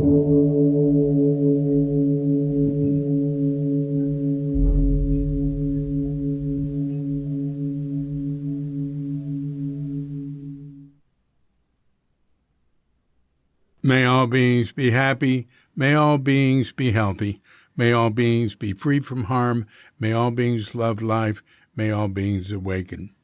May all beings be happy. May all beings be healthy. May all beings be free from harm. May all beings love life. May all beings awaken.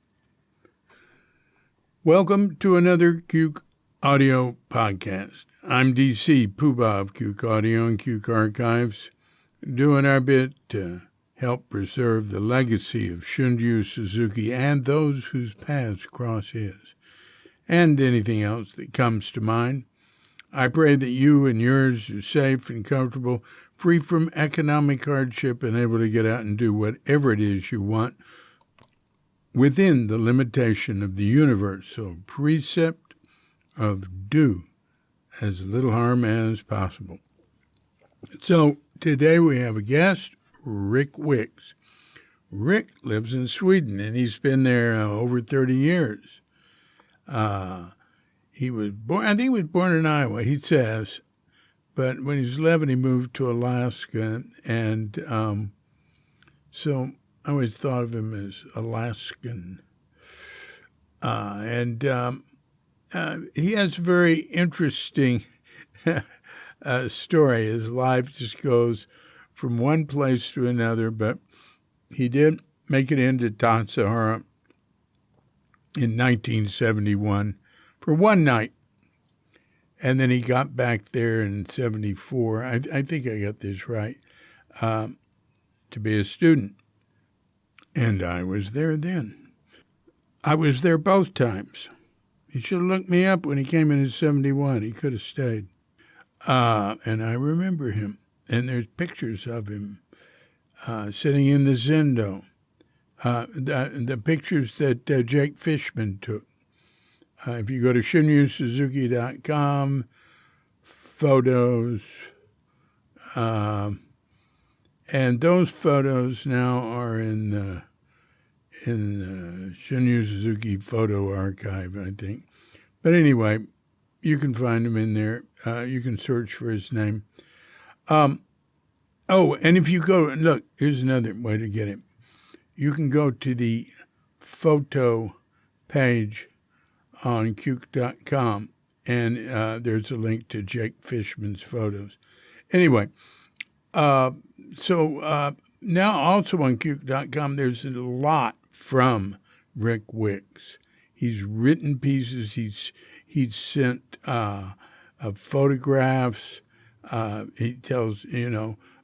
Welcome to another Cuke Audio podcast. I'm DC, Poobah of Cuke Audio and Cuke Archives, doing our bit to help preserve the legacy of Shunryu Suzuki and those whose paths cross his, and anything else that comes to mind. I pray that you and yours are safe and comfortable, free from economic hardship, and able to get out and do whatever it is you want within the limitation of the universal precept of do as little harm as possible. So today we have a guest, Rick Wicks. Rick lives in Sweden, and he's been there over 30 years. He was born, I think he was born in Iowa, he says, but when he was 11, he moved to Alaska, and so I always thought of him as Alaskan. He has a very interesting story. His life just goes from one place to another, but he did make it into Tassajara in 1971. For one night, and then he got back there in 74. I think I got this right, to be a student. And I was there then. I was there both times. He should have looked me up when he came in 71. He could have stayed. And I remember him. And there's pictures of him sitting in the Zendo. The pictures that Jake Fishman took. If you go to shunryusuzuki.com, photos, and those photos now are in the Shunryu Suzuki photo archive, I think. But anyway, you can find him in there. You can search for his name. And if you go, look, here's another way to get it. You can go to the photo page on Cuke.com, and there's a link to Jake Fishman's photos. Anyway, so now also on Cuke.com, there's a lot from Rick Wicks. He's written pieces. He's sent photographs. He tells,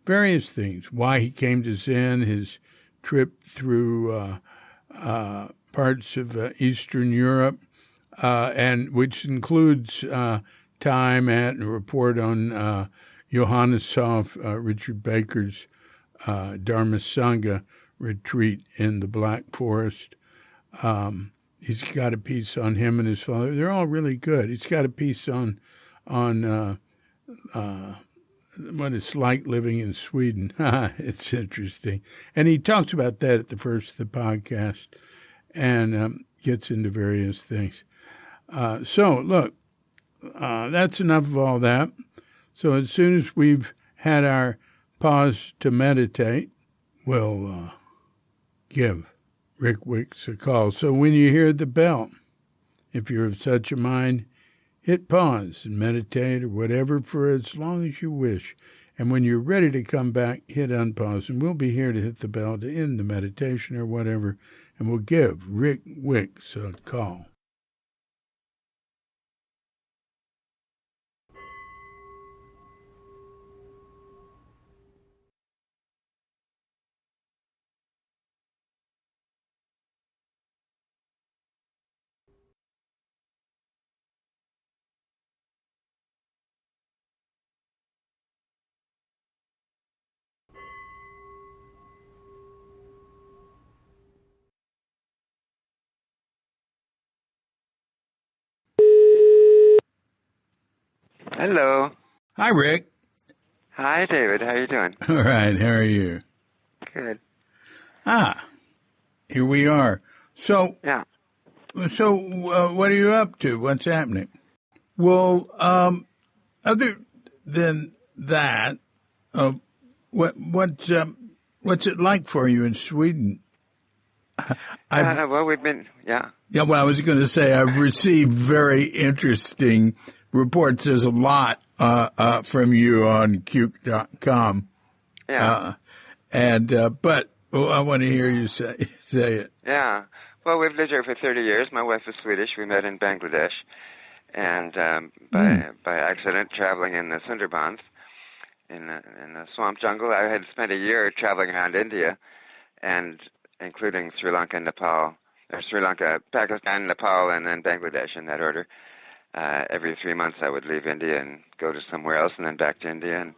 various things, why he came to Zen, his trip through parts of Eastern Europe, and which includes time at and a report on Johannes Hoff, Richard Baker's Dharma Sangha retreat in the Black Forest. He's got a piece on him and his father. They're all really good. He's got a piece on what it's like living in Sweden. It's interesting. And he talks about that at the first of the podcast and gets into various things. So, look, that's enough of all that. So as soon as we've had our pause to meditate, we'll give Rick Wicks a call. So when you hear the bell, if you're of such a mind, hit pause and meditate or whatever for as long as you wish. And when you're ready to come back, hit unpause, and we'll be here to hit the bell to end the meditation or whatever, and we'll give Rick Wicks a call. Hello. Hi, Rick. Hi, David. How you doing? All right. How are you? Good. Here we are. So, Yeah. what are you up to? What's happening? Well, than that, what's it like for you in Sweden? Well, we've been, yeah. Yeah, well, I was going to say I've received very interesting reports. There's a lot from you on Cuke.com. Yeah. But I want to hear you say it. Yeah. Well, we've lived here for 30 years. My wife is Swedish. We met in Bangladesh. And by accident, traveling in the Sundarbans, in the swamp jungle. I had spent a year traveling around India, and including Sri Lanka, Pakistan, Nepal, and then Bangladesh in that order. Every 3 months I would leave India and go to somewhere else and then back to India. And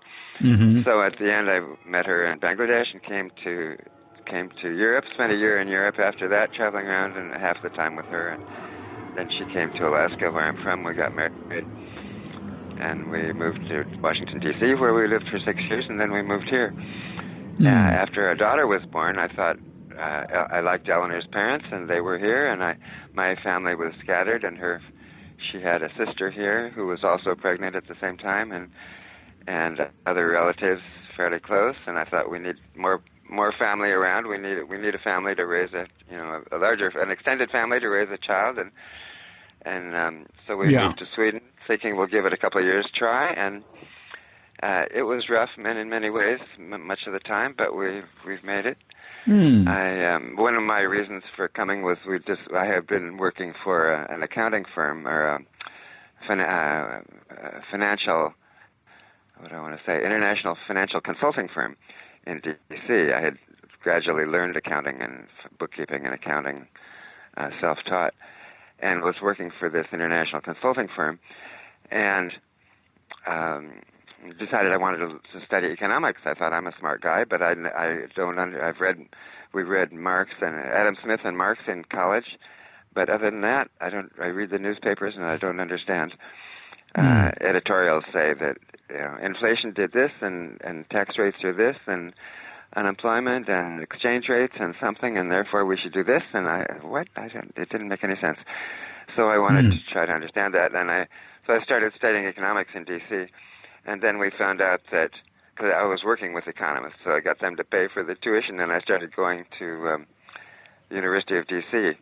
so at the end I met her in Bangladesh and came to Europe, spent a year in Europe after that, traveling around and half the time with her. And then she came to Alaska, where I'm from. We got married. And we moved to Washington, D.C., where we lived for 6 years, and then we moved here. After our daughter was born, I thought I liked Eleanor's parents, and they were here, and my family was scattered, and she had a sister here who was also pregnant at the same time, and other relatives fairly close, and I thought we need more family around. We need a family to raise an extended family to raise a child, and so we moved to Sweden, thinking we'll give it a couple of years try, and it was rough in many ways, much of the time, but we've made it. One of my reasons for coming was I have been working for an accounting firm or a international financial consulting firm in D.C. I had gradually learned accounting and bookkeeping and accounting, self-taught, and was working for this international consulting firm, and decided I wanted to study economics. I thought I'm a smart guy, but we read Marx and Adam Smith and Marx in college, but other than that, I read the newspapers and I don't understand. Editorials say that inflation did this and tax rates are this and unemployment and exchange rates and something, and therefore we should do this, and it didn't make any sense. So I wanted to try to understand that, and so I started studying economics in D.C., and then we found out that, because I was working with economists, so I got them to pay for the tuition, and I started going to the University of D.C.,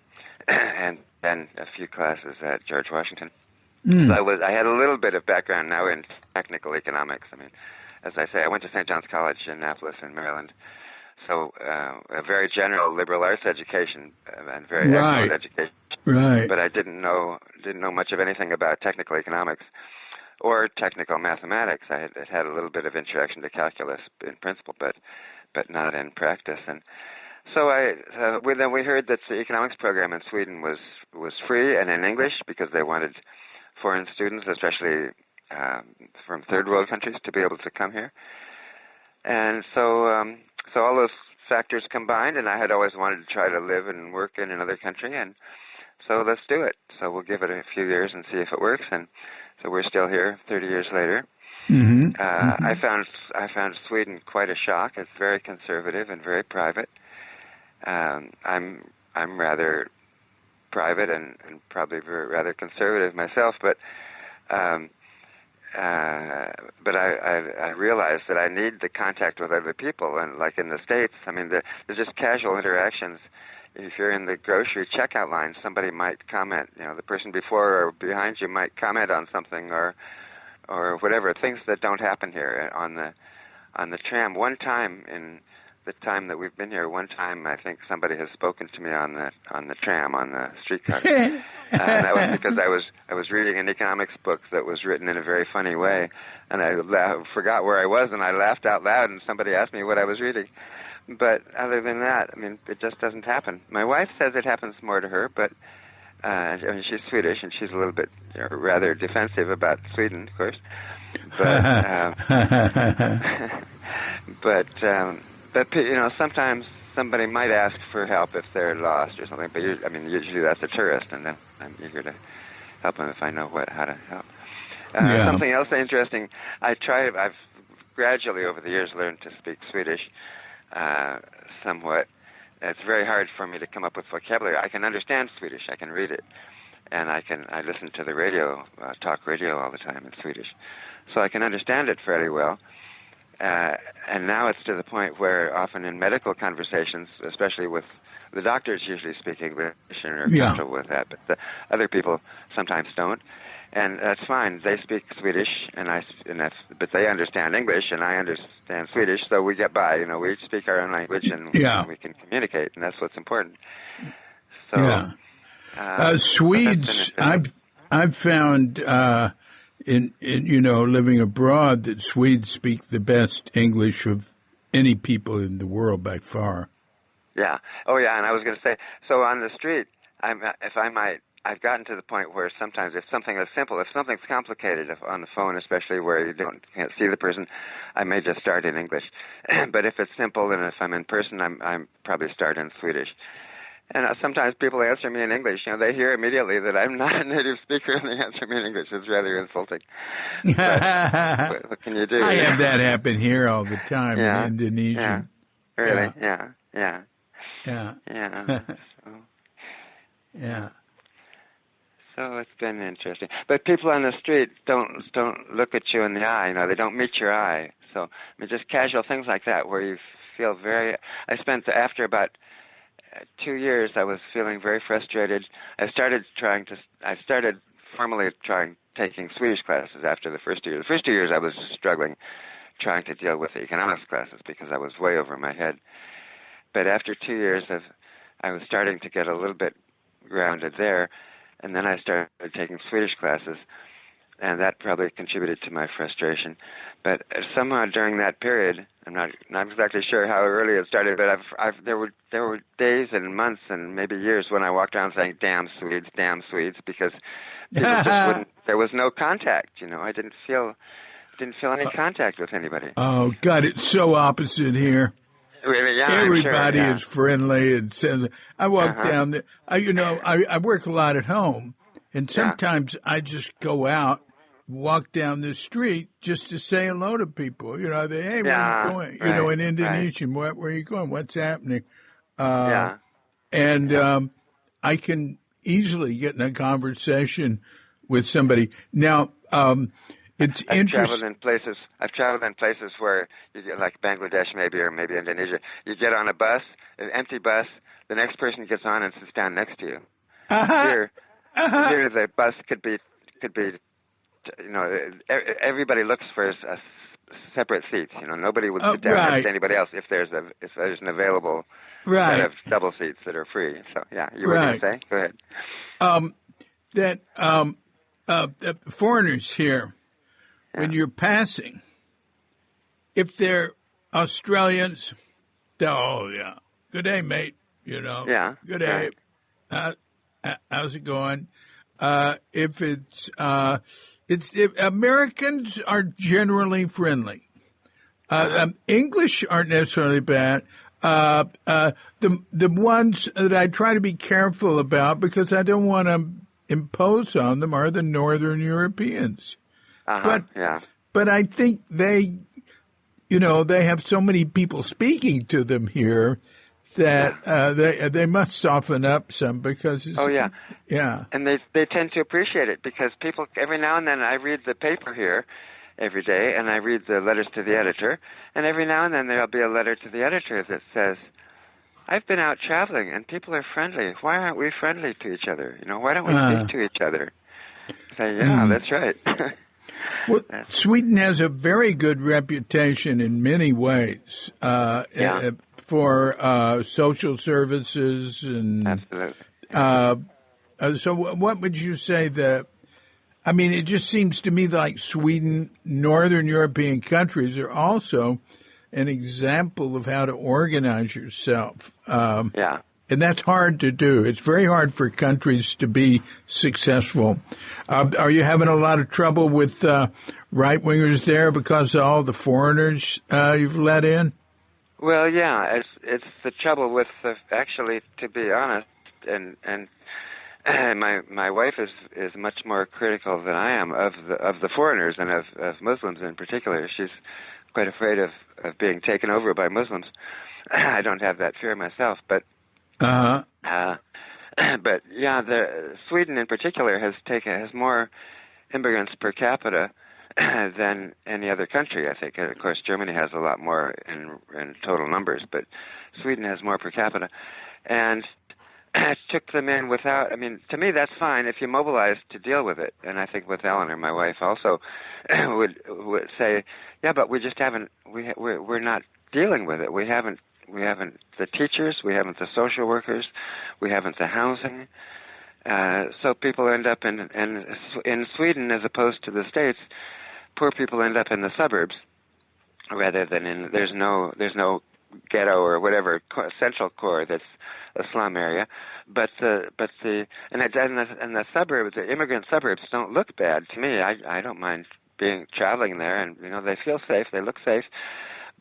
and then a few classes at George Washington. So I had a little bit of background now in technical economics. I mean, as I say, I went to St. John's College in Annapolis in Maryland, so a very general liberal arts education and very excellent education. Right. But I didn't know much of anything about technical economics or technical mathematics. I had a little bit of introduction to calculus in principle, but not in practice. And so then we heard that the economics program in Sweden was free and in English because they wanted foreign students, especially from third world countries, to be able to come here. And so all those factors combined, and I had always wanted to try to live and work in another country, and so let's do it. So we'll give it a few years and see if it works. And so we're still here 30 years later. I found Sweden quite a shock. It's very conservative and very private. I'm rather private and probably rather conservative myself, but I realized that I need the contact with other people. And like in the States, I mean, there's just casual interactions. If you're in the grocery checkout line, somebody might comment. The person before or behind you might comment on something or whatever. Things that don't happen here on the tram. One time in the time that we've been here, I think somebody has spoken to me on the tram, on the streetcar. And that was because I was reading an economics book that was written in a very funny way, and I forgot where I was, and I laughed out loud, and somebody asked me what I was reading. But other than that, I mean, it just doesn't happen. My wife says it happens more to her, but I mean, she's Swedish, and she's a little bit rather defensive about Sweden, of course. But sometimes somebody might ask for help if they're lost or something. But usually that's a tourist, and then I'm eager to help them if I know how to help. Something else interesting. I've gradually over the years learned to speak Swedish. Somewhat. It's very hard for me to come up with vocabulary. I can understand Swedish. I can read it, and I listen to the radio, talk radio all the time in Swedish. so I can understand it fairly well. And now it's to the point where often in medical conversations, especially with the doctors usually speak English and are comfortable with that, but the other people sometimes don't. And that's fine. They speak Swedish, but they understand English, and I understand Swedish, so we get by. We each speak our own language, and we can communicate, and that's what's important. So, Swedes, I've found in living abroad that Swedes speak the best English of any people in the world by far. Yeah. Oh, yeah. And I was going to say, so on the street, I've gotten to the point where sometimes if something is simple, if something's complicated on the phone, especially where you can't see the person, I may just start in English. But if it's simple and if I'm in person, I'm probably start in Swedish. And sometimes people answer me in English. They hear immediately that I'm not a native speaker, and they answer me in English. It's rather insulting. But what can you do? I have that happen here all the time in Indonesia. Yeah. Really? Yeah. Yeah. Yeah. Yeah. Yeah. So it's been interesting. But people on the street don't look at you in the eye. They don't meet your eye. So just casual things like that, where you feel very. I spent after about 2 years, I was feeling very frustrated. I started formally taking Swedish classes after the first year. The first 2 years, I was struggling, trying to deal with the economics classes because I was way over my head. But after 2 years, I was starting to get a little bit grounded there, and then I started taking Swedish classes, and that probably contributed to my frustration. But somehow during that period, I'm not exactly sure how early it started, but there were days and months and maybe years when I walked around saying "damn Swedes," because people just wouldn't. There was no contact. I didn't feel any contact with anybody. Oh God, it's so opposite here. Really, yeah, everybody I'm sure, is friendly and says. I walk down there. I work a lot at home, and sometimes I just go out, walk down the street just to say hello to people. Hey, where are you going? Right, In Indonesian, where are you going? What's happening? I can easily get in a conversation with somebody. Now, it's interesting. I've traveled in places where you get, like Bangladesh or maybe Indonesia. You get on a bus, an empty bus. The next person gets on and sits down next to you. Here the bus could be. Everybody looks for separate seats. Nobody would sit down next to anybody else if there's an available set of double seats that are free. So you were going to say? Go ahead. That foreigners here. When you're passing, if they're Australians, good day, mate. Good day. How's it going? If Americans are generally friendly. English aren't necessarily bad. The ones that I try to be careful about because I don't want to impose on them are the Northern Europeans. But I think they have so many people speaking to them here that they must soften up some because and they tend to appreciate it because people every now and then I read the paper here every day and I read the letters to the editor and every now and then there'll be a letter to the editor that says, I've been out traveling and people are friendly. Why aren't we friendly to each other? Why don't we speak to each other? I say, that's right. Well, Sweden has a very good reputation in many ways for social services and. Absolutely. So, what would you say it just seems to me like Sweden, Northern European countries are also an example of how to organize yourself. And that's hard to do. It's very hard for countries to be successful. Are you having a lot of trouble with right-wingers there because of all the foreigners you've let in? Well, it's the trouble with actually, to be honest, and my wife is much more critical than I am of the foreigners and of Muslims in particular. She's quite afraid of being taken over by Muslims. I don't have that fear myself, but. Sweden in particular has more immigrants per capita than any other country, I think. Of course, Germany has a lot more in total numbers, but Sweden has more per capita. And it took them in without, I mean, to me that's fine if you mobilize to deal with it. And I think with Eleanor, my wife, also would say, yeah, but we just haven't, we're not dealing with it. We haven't the teachers, we haven't the social workers, we haven't the housing. So people end up in Sweden, as opposed to the States, poor people end up in the suburbs rather than there's no ghetto or whatever central core that's a slum area, but the suburbs, the immigrant suburbs, don't look bad to me. I don't mind traveling there, and they feel safe, they look safe.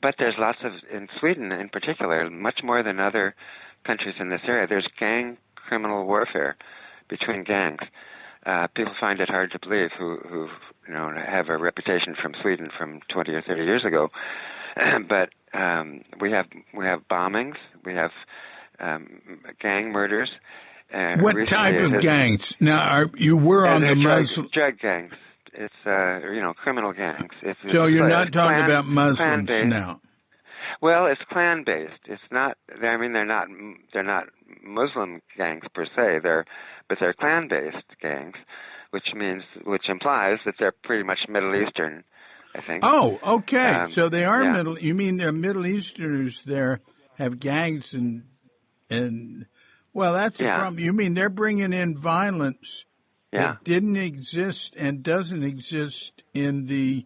But there's lots of, in Sweden in particular, much more than other countries in this area, there's gang criminal warfare between gangs. People find it hard to believe who have a reputation from Sweden from 20 or 30 years ago. But we have bombings, we have gang murders. What type of gangs? Now, you were on the Muslim drug gangs. It's criminal gangs. So you're not talking about Muslims now. Well, it's clan-based. It's not. I mean, they're not Muslim gangs per se. But they're clan-based gangs, which implies that they're pretty much Middle Eastern, I think. Oh, okay. So they are Middle. You mean they're Middle Easterners? There have gangs and well, that's the problem. You mean they're bringing in violence that didn't exist and doesn't exist in the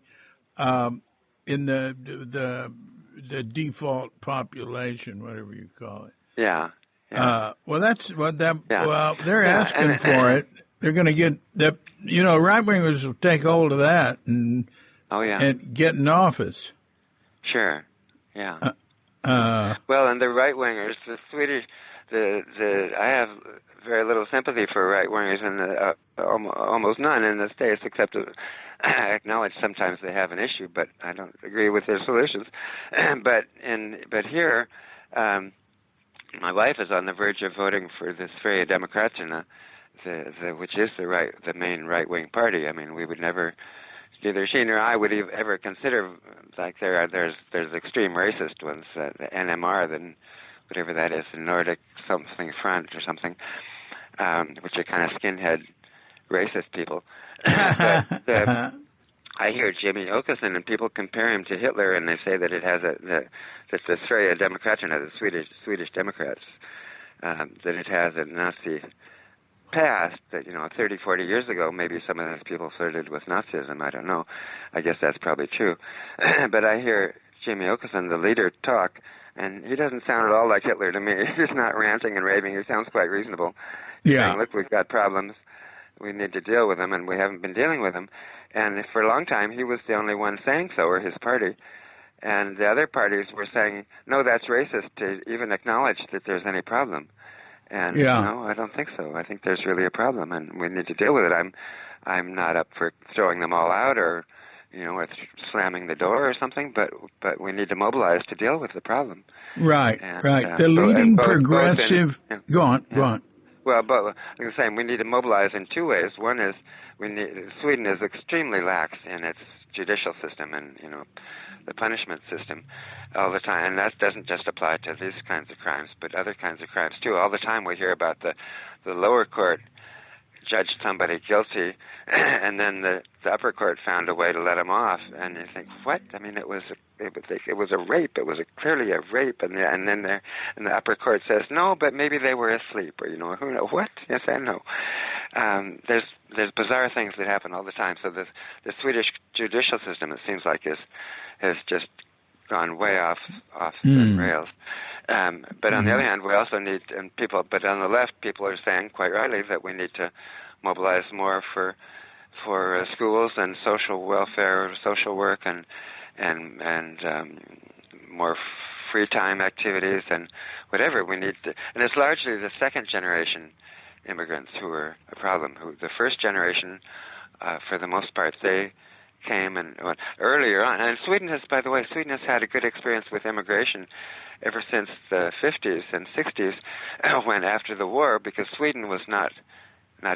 default population, whatever you call it. Yeah. Well, that's what that. Yeah. Well, they're asking for it. They're going to get the. Right wingers will take hold of that and get in office. Sure. Yeah. Well, and the right wingers, the Swedish, I have very little sympathy for right wingers, and almost none in the States, except I acknowledge sometimes they have an issue, but I don't agree with their solutions. But here, my wife is on the verge of voting for this Sverige Demokraterna, which is the main right wing party. I mean, we would never. Neither she nor I would ever consider, like there's extreme racist ones, the NMR, then whatever that is, the Nordic something front or something, which are kind of skinhead racist people. But I hear Jimmy Åkesson and people compare him to Hitler, and they say that it has that the Sverige Demokraterna, the Swedish Democrats, that it has a Nazi past, that 30, 40 years ago maybe some of those people flirted with Nazism. I don't know. I guess that's probably true. But I hear Jimmy Åkesson, the leader, talk, and he doesn't sound at all like Hitler to me. He's not ranting and raving. He sounds quite reasonable. Yeah. Saying, look, we've got problems. We need to deal with them, and we haven't been dealing with them. And for a long time, he was the only one saying so, or his party. And the other parties were saying, no, that's racist to even acknowledge that there's any problem. And no, I don't think so. I think there's really a problem, and we need to deal with it. I'm not up for throwing them all out or slamming the door or something, but we need to mobilize to deal with the problem. Right, right. The leading progressive. Go on. Well, but I'm saying we need to mobilize in two ways. One is Sweden is extremely lax in its judicial system and the punishment system all the time, and that doesn't just apply to these kinds of crimes, but other kinds of crimes too. All the time we hear about the lower court judged somebody guilty, and then the upper court found a way to let him off, and you think, what? I mean, it was a rape. It was clearly a rape, and then the upper court says no, but maybe they were asleep, or who knows what? Yes and no. There's bizarre things that happen all the time. So the Swedish judicial system, it seems like, has just gone way off the rails. But on the other hand, we also need but on the left, people are saying quite rightly that we need to mobilize more for schools and social welfare, social work, and more free time activities and whatever we need to. And it's largely the second generation immigrants who are a problem. The first generation, for the most part, they came and earlier on. And Sweden has had a good experience with immigration ever since the 50s and 60s, when after the war, because Sweden was not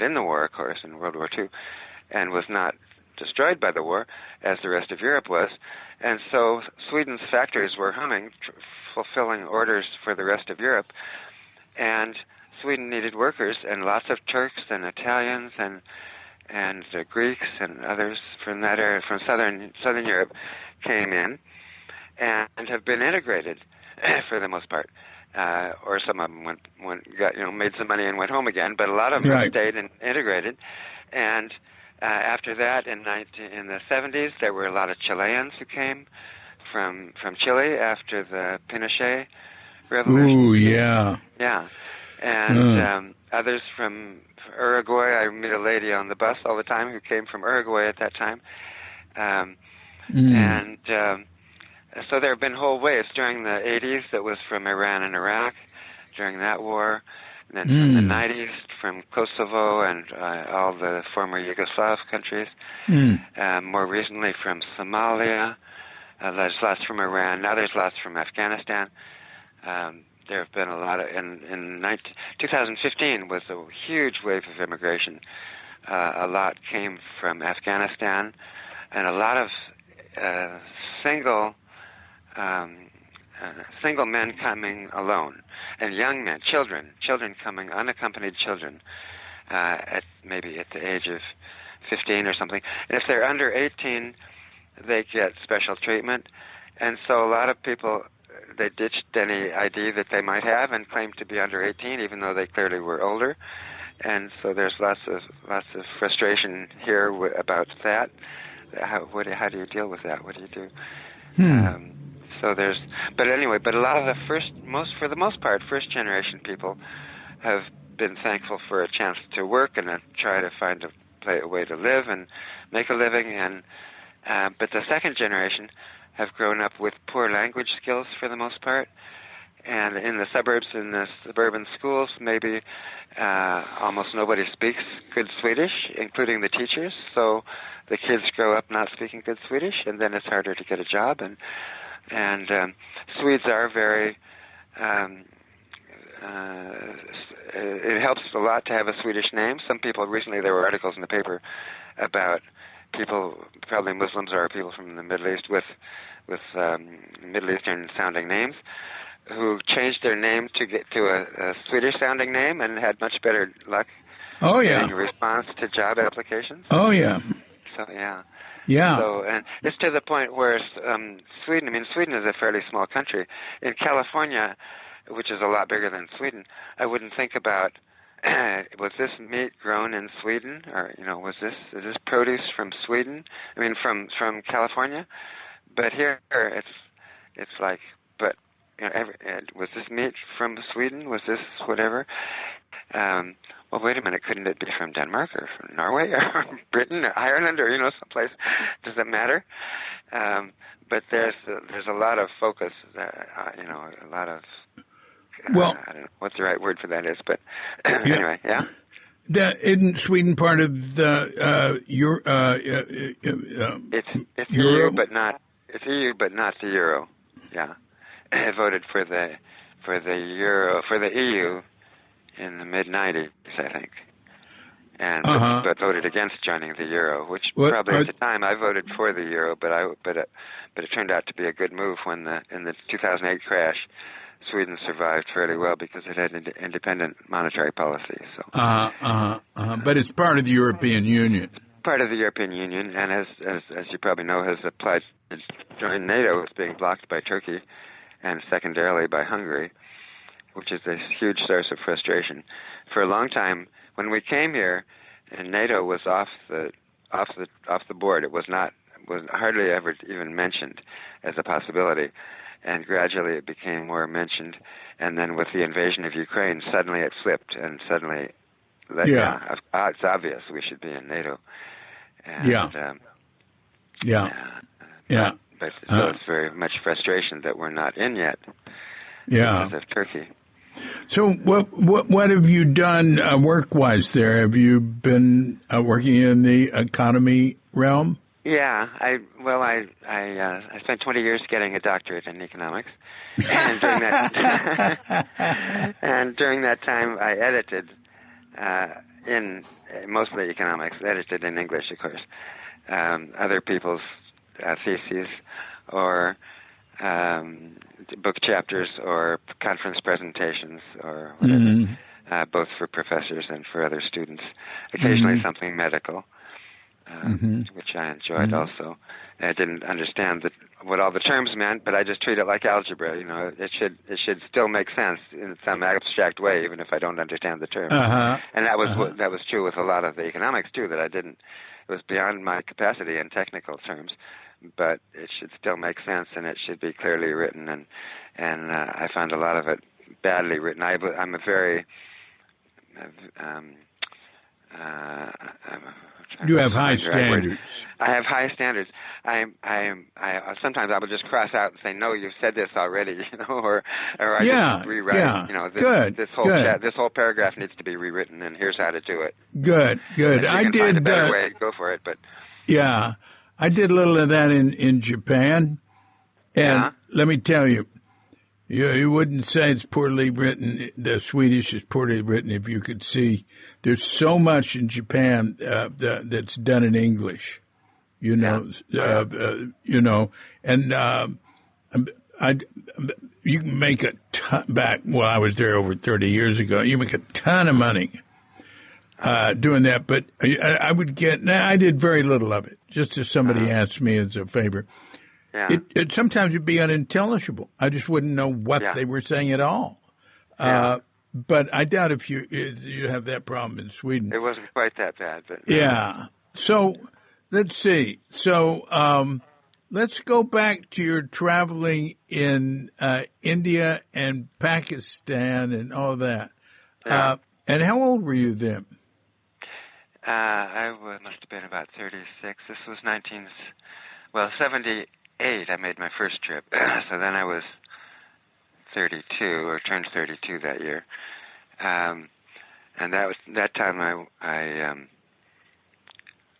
in the war, of course, in World War II, and was not destroyed by the war, as the rest of Europe was. And so Sweden's factories were humming, fulfilling orders for the rest of Europe. And Sweden needed workers, and lots of Turks and Italians and Greeks and others from that area, from southern Europe, came in and have been integrated for the most part. Or some of them made some money and went home again, but a lot of them have stayed and integrated. And after that, in the 70s, there were a lot of Chileans who came from Chile after the Pinochet revolution. Ooh, yeah. Yeah. And others from Uruguay. I meet a lady on the bus all the time who came from Uruguay at that time. And so there have been whole waves. During the 80s, that was from Iran and Iraq, during that war. And then from the 90s, from Kosovo and all the former Yugoslav countries. More recently from Somalia. There's lots from Iran. Now there's lots from Afghanistan. There have been a lot of... In 2015 was a huge wave of immigration. A lot came from Afghanistan, and a lot of single men coming alone, and young men, children coming, unaccompanied children, maybe at the age of 15 or something. And if they're under 18, they get special treatment. And so a lot of people, they ditched any ID that they might have and claimed to be under 18, even though they clearly were older. And so there's lots of frustration here about that. How do you deal with that? What do you do? So but a lot of for the most part, first generation people have been thankful for a chance to work and try to find a way to live and make a living. And but the second generation have grown up with poor language skills for the most part. And in the suburbs, in the suburban schools, maybe almost nobody speaks good Swedish, including the teachers. So the kids grow up not speaking good Swedish, and then it's harder to get a job. And Swedes are very... it helps a lot to have a Swedish name. Some people, recently there were articles in the paper about people, probably Muslims or people from the Middle East with Middle Eastern sounding names, who changed their name to get to a Swedish sounding name and had much better luck getting a response to job applications. So and it's to the point where Sweden is a fairly small country. In California, which is a lot bigger than Sweden, I wouldn't think about, was this meat grown in Sweden? Or, is this produce from Sweden? I mean, from California? But here, it's like, but, was this meat from Sweden? Was this whatever? Well, wait a minute, couldn't it be from Denmark or from Norway or Britain or Ireland or, someplace? Does it matter? But there's a lot of focus, a lot of... I don't know what the right word for that is, but anyway, yeah. Isn't Sweden part of the it's EU, but not the euro. Yeah, I voted for the EU in the mid-90s, I think, and but voted against joining the euro, which probably at the time I voted for the euro, but it turned out to be a good move when in the 2008 crash. Sweden survived fairly well because it had independent monetary policy. So, but it's part of the European Union. Part of the European Union, and as you probably know, has applied to join NATO. It's being blocked by Turkey, and secondarily by Hungary, which is a huge source of frustration. For a long time, when we came here, and NATO was off the board. It was hardly ever even mentioned as a possibility. And gradually it became more mentioned. And then with the invasion of Ukraine, suddenly it flipped, and suddenly, it's obvious we should be in NATO. And, But so it's very much frustration that we're not in yet because of Turkey. So what have you done work-wise there? Have you been working in the economy realm? Yeah, I spent 20 years getting a doctorate in economics, and during that time I edited in mostly economics, edited in English, of course, other people's theses or book chapters or conference presentations or whatever, both for professors and for other students. Occasionally something medical, which I enjoyed also. And I didn't understand what all the terms meant, but I just treat it like algebra. You know, it should still make sense in some abstract way, even if I don't understand the terms. And that was true with a lot of the economics too. That I didn't. It was beyond my capacity in technical terms, but it should still make sense, and it should be clearly written. And I found a lot of it badly written. I'm a very you have high standards. I have high standards. I sometimes I will just cross out and say, "No, you've said this already," you know, or I just rewrite. Yeah. You know, Good. This whole paragraph needs to be rewritten, and here's how to do it. Good. I did find a better way. Go for it, but yeah, I did a little of that in Japan, and let me tell you. You wouldn't say it's poorly written. The Swedish is poorly written if you could see. There's so much in Japan that's done in English, you know. And you can make a ton back. Well, I was there over 30 years ago. You make a ton of money doing that. But I would get. I did very little of it, just as somebody asked me as a favor. Yeah. It sometimes would be unintelligible. I just wouldn't know what they were saying at all. But I doubt if you have that problem in Sweden. It wasn't quite that bad, but yeah. So let's see. So let's go back to your traveling in India and Pakistan and all that. Yeah. And how old were you then? I must have been about 36. This was 78. I made my first trip, so then I was 32 or turned 32 that year, and that time I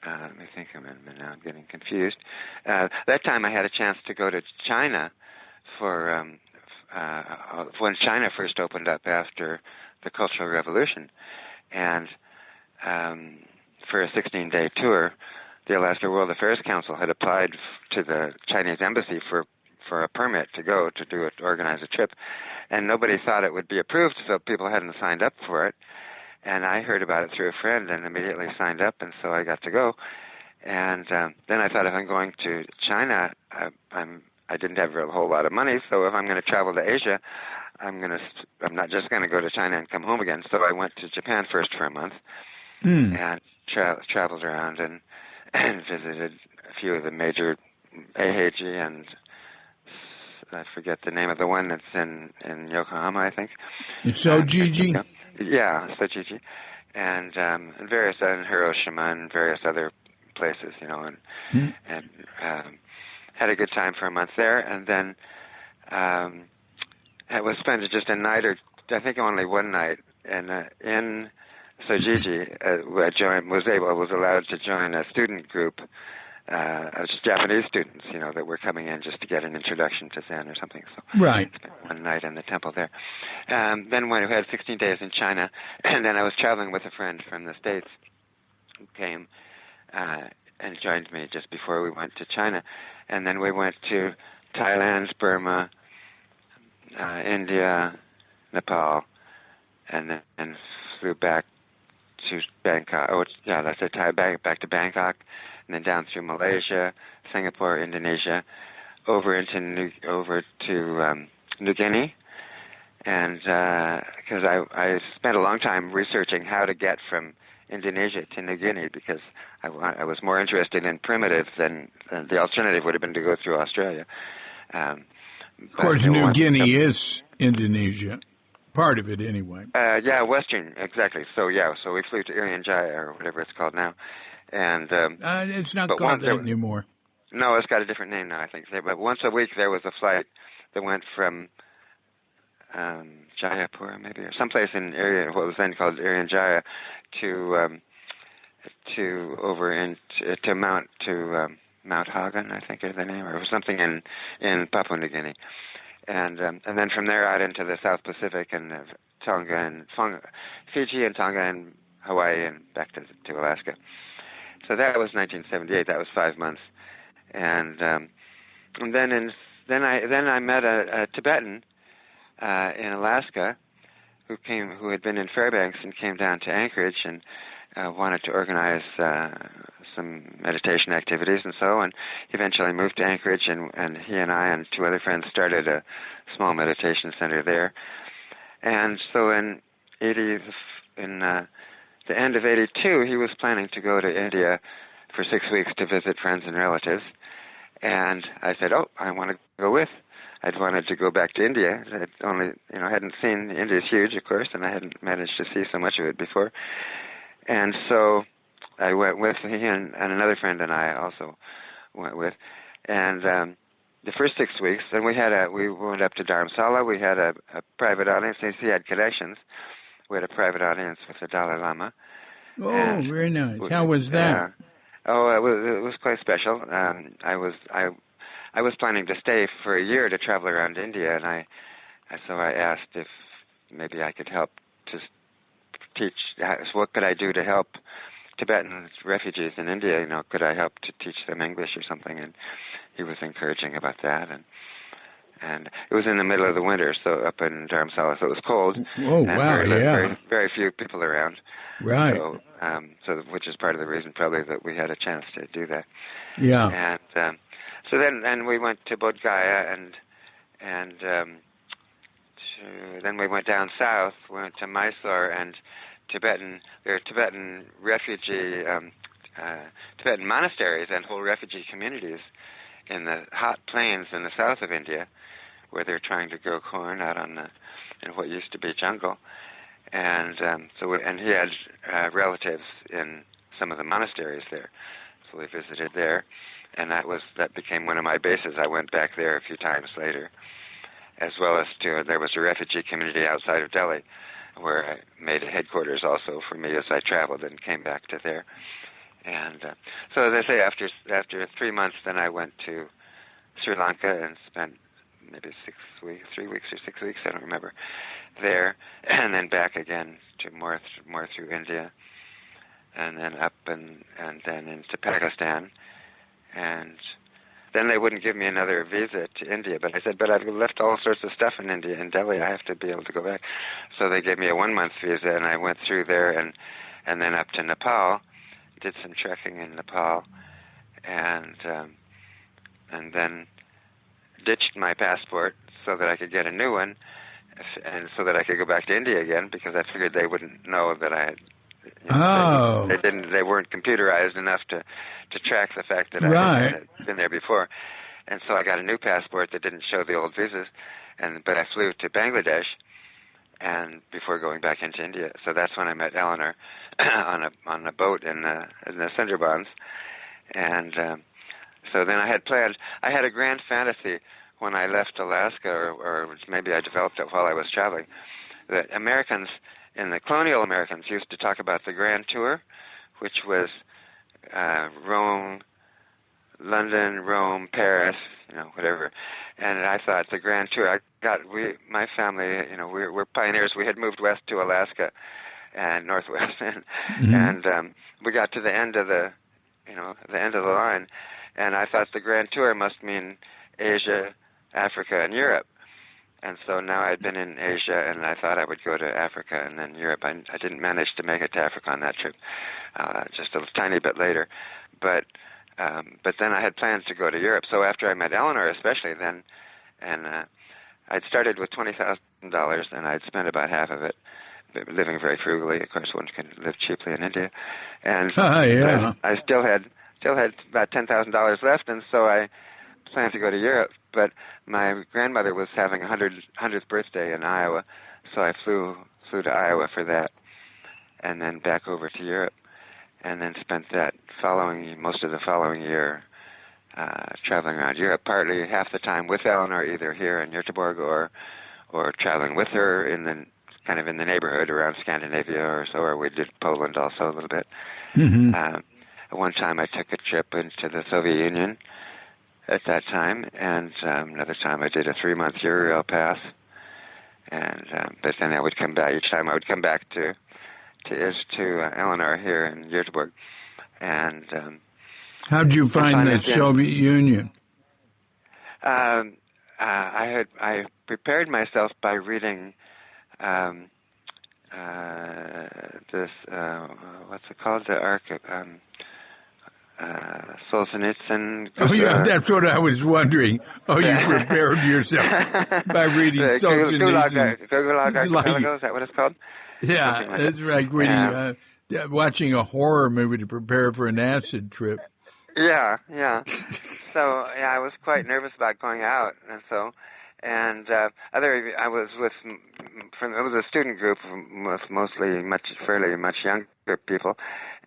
let me think a minute. Now I'm getting confused. That time I had a chance to go to China for when China first opened up after the Cultural Revolution, and for a 16-day tour. The Alaska World Affairs Council had applied to the Chinese embassy for a permit to go to organize a trip, and nobody thought it would be approved, so people hadn't signed up for it. And I heard about it through a friend and immediately signed up, and so I got to go. And then I thought, if I'm going to China, I didn't have a whole lot of money, so if I'm going to travel to Asia, I'm not just going to go to China and come home again. So I went to Japan first for a month and traveled around and visited a few of the major Eiheiji, and I forget the name of the one that's in Yokohama, I think. It's Sojiji? Yeah, Sojiji. And various in Hiroshima and various other places, you know, and had a good time for a month there, and then I was spent just a night, or I think only one night, and in Sojiji, I was allowed to join a student group, just Japanese students, you know, that were coming in just to get an introduction to Zen or something. So right. I spent one night in the temple there. Then when we had 16 days in China, and then I was traveling with a friend from the States who came and joined me just before we went to China. And then we went to Thailand, Burma, India, Nepal, and then flew back to Bangkok. Back to Bangkok, and then down through Malaysia, Singapore, Indonesia, over to New Guinea, and because I spent a long time researching how to get from Indonesia to New Guinea, because I was more interested in primitives than the alternative would have been to go through Australia. Of course, New Guinea is Indonesia. Part of it, anyway. Western, exactly. So we flew to Irian Jaya, or whatever it's called now. And it's not called that anymore. No, it's got a different name now, I think. But once a week there was a flight that went from Jayapura, maybe, or someplace in what was then called Irian Jaya, to Mount Hagen, I think is the name, or something in Papua New Guinea. And then from there out into the South Pacific and Tonga and Fiji and Tonga and Hawaii and back to Alaska. So that was 1978. That was 5 months, and then I met a Tibetan in Alaska who had been in Fairbanks and came down to Anchorage and wanted to organize some meditation activities and so on. He eventually moved to Anchorage, and he and I and 2 other friends started a small meditation center there. And so in the end of '82, he was planning to go to India for 6 weeks to visit friends and relatives. And I said, "Oh, I want to go with." I'd wanted to go back to India. I hadn't seen, India's huge, of course, and I hadn't managed to see so much of it before. And so I went with he and another friend, and I also went with. And the first 6 weeks, then we went up to Dharamsala. We had a private audience. Since he had connections, we had a private audience with the Dalai Lama. Oh, very nice. How was that? It was quite special. I was planning to stay for a year to travel around India, and so I asked if maybe I could help to teach. What could I do to help Tibetan refugees in India? Could I help to teach them English or something? And he was encouraging about that. And it was in the middle of the winter, so up in Dharamsala, so it was cold. Oh, and wow! very, very few people around. Right. So which is part of the reason probably that we had a chance to do that. Yeah. And so then we went to Bodh Gaya, and then we went down south. We went to Mysore and there are Tibetan refugee, Tibetan monasteries and whole refugee communities in the hot plains in the south of India, where they're trying to grow corn out in what used to be jungle. And he had relatives in some of the monasteries there, so we visited there. And that became one of my bases. I went back there a few times later, as well as there was a refugee community outside of Delhi, where I made a headquarters also for me as I traveled and came back to there. And so as I say, after 3 months, then I went to Sri Lanka and spent maybe 3 weeks or 6 weeks, I don't remember, there, and then back again to more through India, and then up and then into Pakistan. And then they wouldn't give me another visa to India, but I said, but I've left all sorts of stuff in India, in Delhi. I have to be able to go back. So they gave me a 1-month visa, and I went through there and then up to Nepal, did some trekking in Nepal, and then ditched my passport so that I could get a new one, and so that I could go back to India again, because I figured they wouldn't know that I had. They weren't computerized enough to track the fact that I had been there before, and so I got a new passport that didn't show the old visas, but I flew to Bangladesh, and before going back into India. So that's when I met Eleanor on a boat in the Sundarbans, and so then I had a grand fantasy when I left Alaska, or maybe I developed it while I was traveling, that the colonial Americans used to talk about the Grand Tour, which was Rome, London, Rome, Paris, whatever. And I thought the Grand Tour, my family, we're pioneers. We had moved west to Alaska and northwest, and we got to the end of the line, and I thought the Grand Tour must mean Asia, Africa, and Europe. And so now I'd been in Asia, and I thought I would go to Africa and then Europe. I didn't manage to make it to Africa on that trip, just a tiny bit later. But then I had plans to go to Europe. So after I met Eleanor, especially then, and I'd started with $20,000, and I'd spent about half of it, living very frugally. Of course, one can live cheaply in India, and I still had about $10,000 left, and so I planned to go to Europe. But my grandmother was having 100th birthday in Iowa, so I flew to Iowa for that, and then back over to Europe, and then spent most of the following year traveling around Europe, partly half the time with Eleanor, either here in Göteborg or traveling with her in the neighborhood around Scandinavia or so, or we did Poland also a little bit. One time I took a trip into the Soviet Union at that time, and another time I did a 3-month Eurail pass, and but then I would come back. Each time I would come back to Eleanor here in Göteborg, And how did you find the Soviet Union? I prepared myself by reading this what's it called, Solzhenitsyn. Oh yeah, that's what I was wondering. Oh, you prepared yourself by reading Solzhenitsyn. Gulag Archipelago, is that what it's called? Yeah, like it's like reading, watching a horror movie to prepare for an acid trip. Yeah. So I was quite nervous about going out, and so. And I was with, it was a student group with mostly fairly much younger people,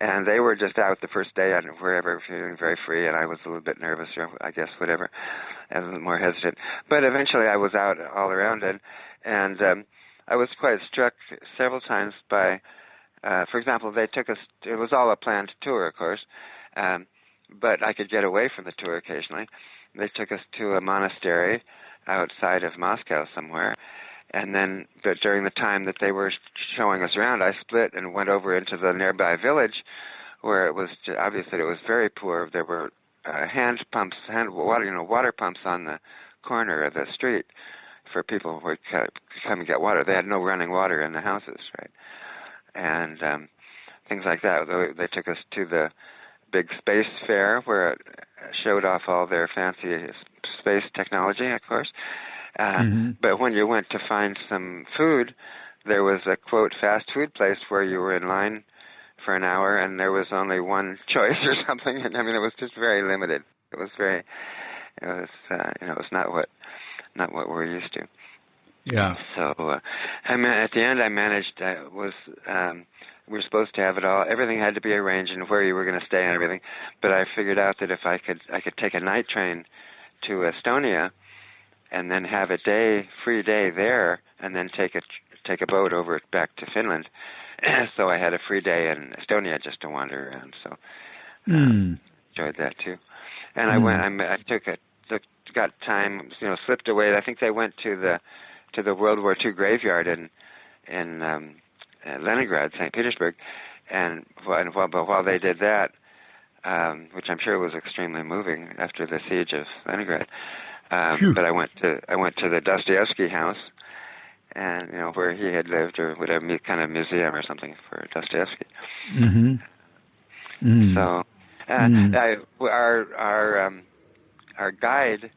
and they were just out the first day and wherever, feeling very free, and I was a little bit nervous, or I guess whatever, and more hesitant. But eventually I was out all around it, and I was quite struck several times by, for example, they took us, it was all a planned tour, of course, but I could get away from the tour occasionally. They took us to a monastery outside of Moscow somewhere, and then but during the time that they were showing us around, I split and went over into the nearby village, where it was obviously it was very poor. There were water pumps on the corner of the street for people who would come and get water. They had no running water in the houses, right? And things like that. They took us to the big space fair where it showed off all their fancy space technology, of course. But when you went to find some food, there was a, quote, fast food place where you were in line for an hour and there was only one choice or something. And I mean, it was just very limited. It was not what we're used to. Yeah. So, at the end, I managed. We were supposed to have it all. Everything had to be arranged and where you were going to stay and everything. But I figured out that if I could take a night train to Estonia, and then have a free day there, and then take a boat over back to Finland. So I had a free day in Estonia just to wander around. So enjoyed that too. And I went. Got time. Slipped away. I think they went to the World War II graveyard in Leningrad, St. Petersburg, and while they did that, which I'm sure was extremely moving after the siege of Leningrad. But I went to the Dostoevsky house, and where he had lived, or whatever kind of museum or something for Dostoevsky. So our guide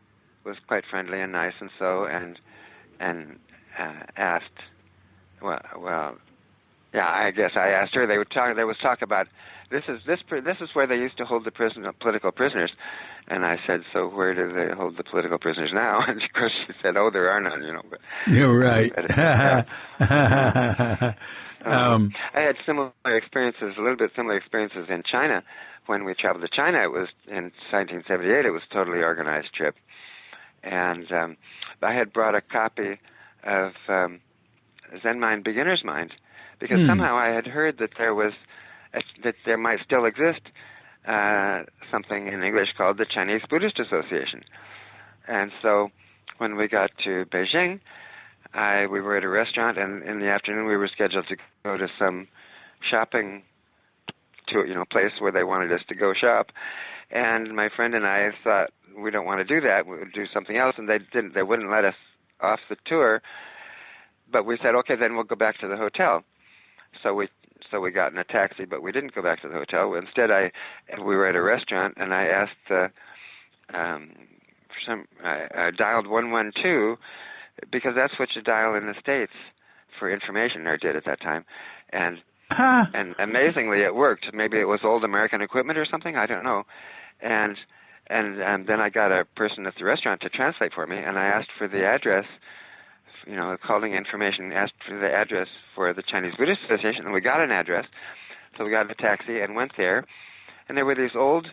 was quite friendly and nice, and so and asked, I guess I asked her. There was talk about this is where they used to hold the political prisoners, and I said, so where do they hold the political prisoners now? And of course she said, oh, there are none, But, you're right. I had a little bit similar experiences in China. When we traveled to China, it was in 1978. It was a totally organized trip, and I had brought a copy of Zen Mind, Beginner's Mind, because somehow I had heard that there might still exist something in English called the Chinese Buddhist Association. And so when we got to Beijing, we were at a restaurant, and in the afternoon we were scheduled to go to some shopping place where they wanted us to go shop. And my friend and I thought, we don't want to do that, we would do something else, and they wouldn't let us off the tour. But we said, okay, then we'll go back to the hotel. So we got in a taxi, but we didn't go back to the hotel. Instead, we were at a restaurant, and I asked I dialed 112 because that's what you dial in the States for information, or did at that time, and amazingly it worked. Maybe it was old American equipment or something, I don't know, and then I got a person at the restaurant to translate for me, and I asked for the address. Calling information, asked for the address for the Chinese Buddhist Association, and we got an address. So we got a taxi and went there, and there were these old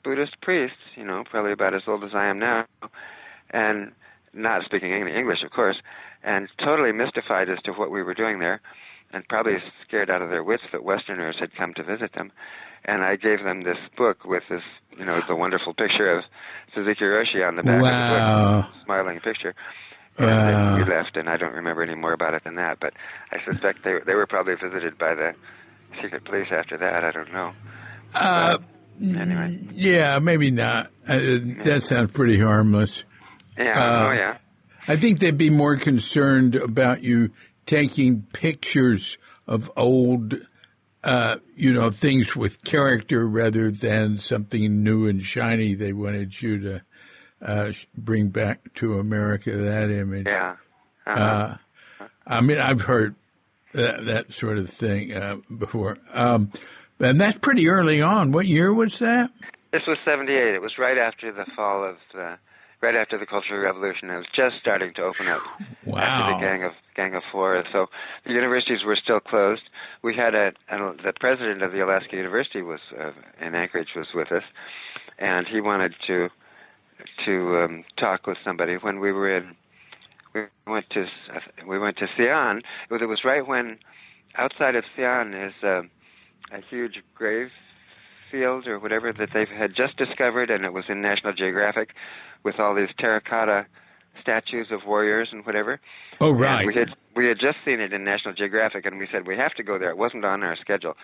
Buddhist priests, probably about as old as I am now, and not speaking English, of course, and totally mystified as to what we were doing there, and probably scared out of their wits that Westerners had come to visit them. And I gave them this book with this, the wonderful picture of Suzuki Roshi on the back of the book, smiling picture. And then we left, and I don't remember any more about it than that. But I suspect they were probably visited by the secret police after that. I don't know. But anyway. Yeah, maybe not. That sounds pretty harmless. Yeah. Yeah. I think they'd be more concerned about you taking pictures of old, things with character rather than something new and shiny. They wanted you to bring back to America that image. Yeah. I mean, I've heard that sort of thing before. And that's pretty early on. What year was that? This was 78. It was right after the fall of right after the Cultural Revolution. It was just starting to open up. Wow. After the Gang of Four. So the universities were still closed. We had the president of the Alaska University was in Anchorage was with us, and he wanted to talk with somebody. When we went to Xi'an. It was right when outside of Xi'an is a huge grave field or whatever that they had just discovered, and it was in National Geographic with all these terracotta statues of warriors and whatever. Oh, right. And we had just seen it in National Geographic, and we said we have to go there. It wasn't on our schedule,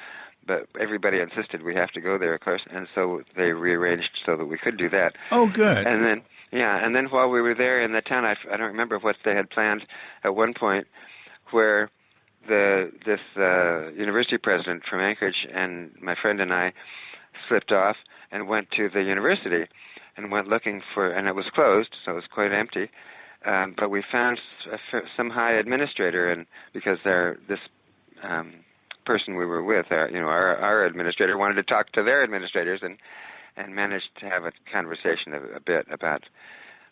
but everybody insisted we have to go there, of course, and so they rearranged so that we could do that. Oh, good. And then while we were there in the town, I don't remember what they had planned at one point, where this university president from Anchorage and my friend and I slipped off and went to the university and went looking for, and it was closed, so it was quite empty. But we found some high administrator, and because this person we were with, our administrator wanted to talk to their administrators, and managed to have a conversation a bit about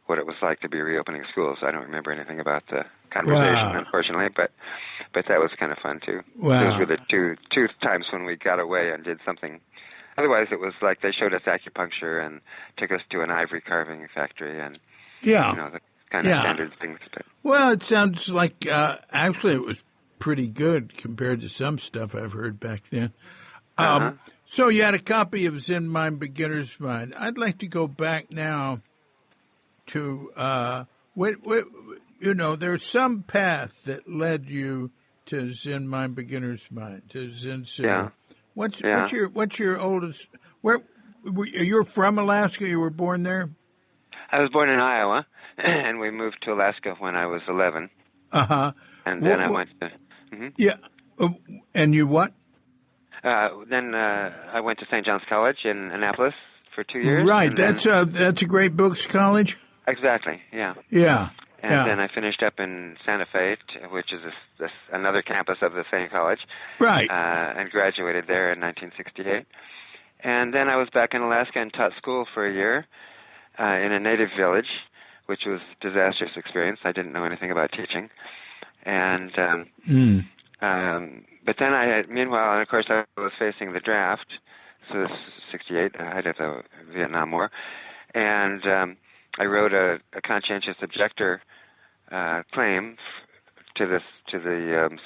what it was like to be reopening schools. I don't remember anything about the conversation, unfortunately, but that was kind of fun too. Wow. Those were the two times when we got away and did something. Otherwise, it was like they showed us acupuncture and took us to an ivory carving factory and the kind of standard things. But. Well, it sounds like actually it was pretty good compared to some stuff I've heard back then. So you had a copy of Zen Mind, Beginner's Mind. I'd like to go back now to, there's some path that led you to Zen Mind, Beginner's Mind, to Zen Center. Yeah. What's your oldest? You're from Alaska? You were born there? I was born in Iowa, and we moved to Alaska when I was 11. And then I went to. Mm-hmm. Yeah. And you what? Then I went to St. John's College in Annapolis for 2 years. Right. That's a great books college. Exactly. Yeah. Yeah. And then I finished up in Santa Fe, which is another campus of the same college. Right. And graduated there in 1968. And then I was back in Alaska and taught school for a year in a native village, which was a disastrous experience. I didn't know anything about teaching. And but then meanwhile, and of course, I was facing the draft. So this is 68, the height of the Vietnam War. And I wrote a conscientious objector claim to the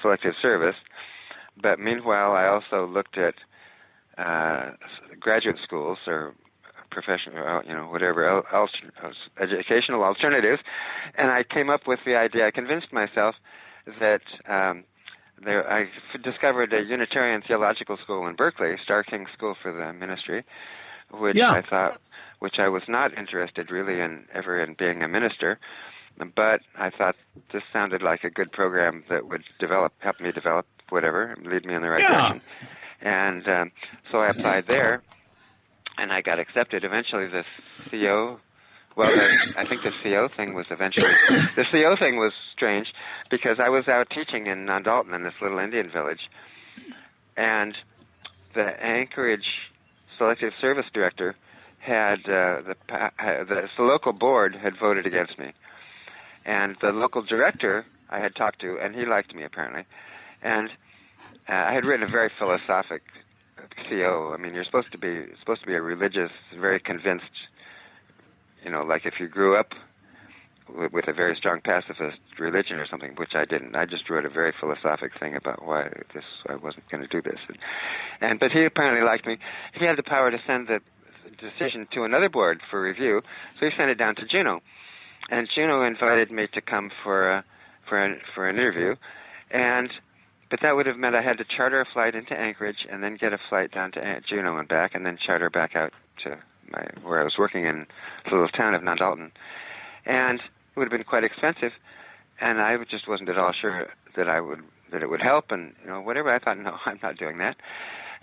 Selective Service, but meanwhile I also looked at graduate schools or professional, whatever educational alternatives, and I came up with the idea. I convinced myself that I discovered a Unitarian theological school in Berkeley, Starr King School for the Ministry, which I was not interested really in being a minister. But I thought this sounded like a good program that would help me develop whatever, lead me in the right direction. And so I applied there, and I got accepted. Eventually, the CO, I think the CO thing was the CO thing was strange because I was out teaching in Non-Dalton in this little Indian village, and the Anchorage Selective Service Director had the local board had voted against me. And the local director I had talked to, and he liked me apparently, and I had written a very philosophic CO. I mean, you're supposed to be a religious, very convinced, like if you grew up with a very strong pacifist religion or something, which I didn't. I just wrote a very philosophic thing about why I wasn't going to do this. But he apparently liked me. He had the power to send the decision to another board for review, so he sent it down to Juneau. And Juneau invited me to come for an interview, and but that would have meant I had to charter a flight into Anchorage and then get a flight down to Juneau and back, and then charter back out to where I was working in the little town of Nondalton. And it would have been quite expensive, and I just wasn't at all sure that it would help, and whatever. I thought, no, I'm not doing that.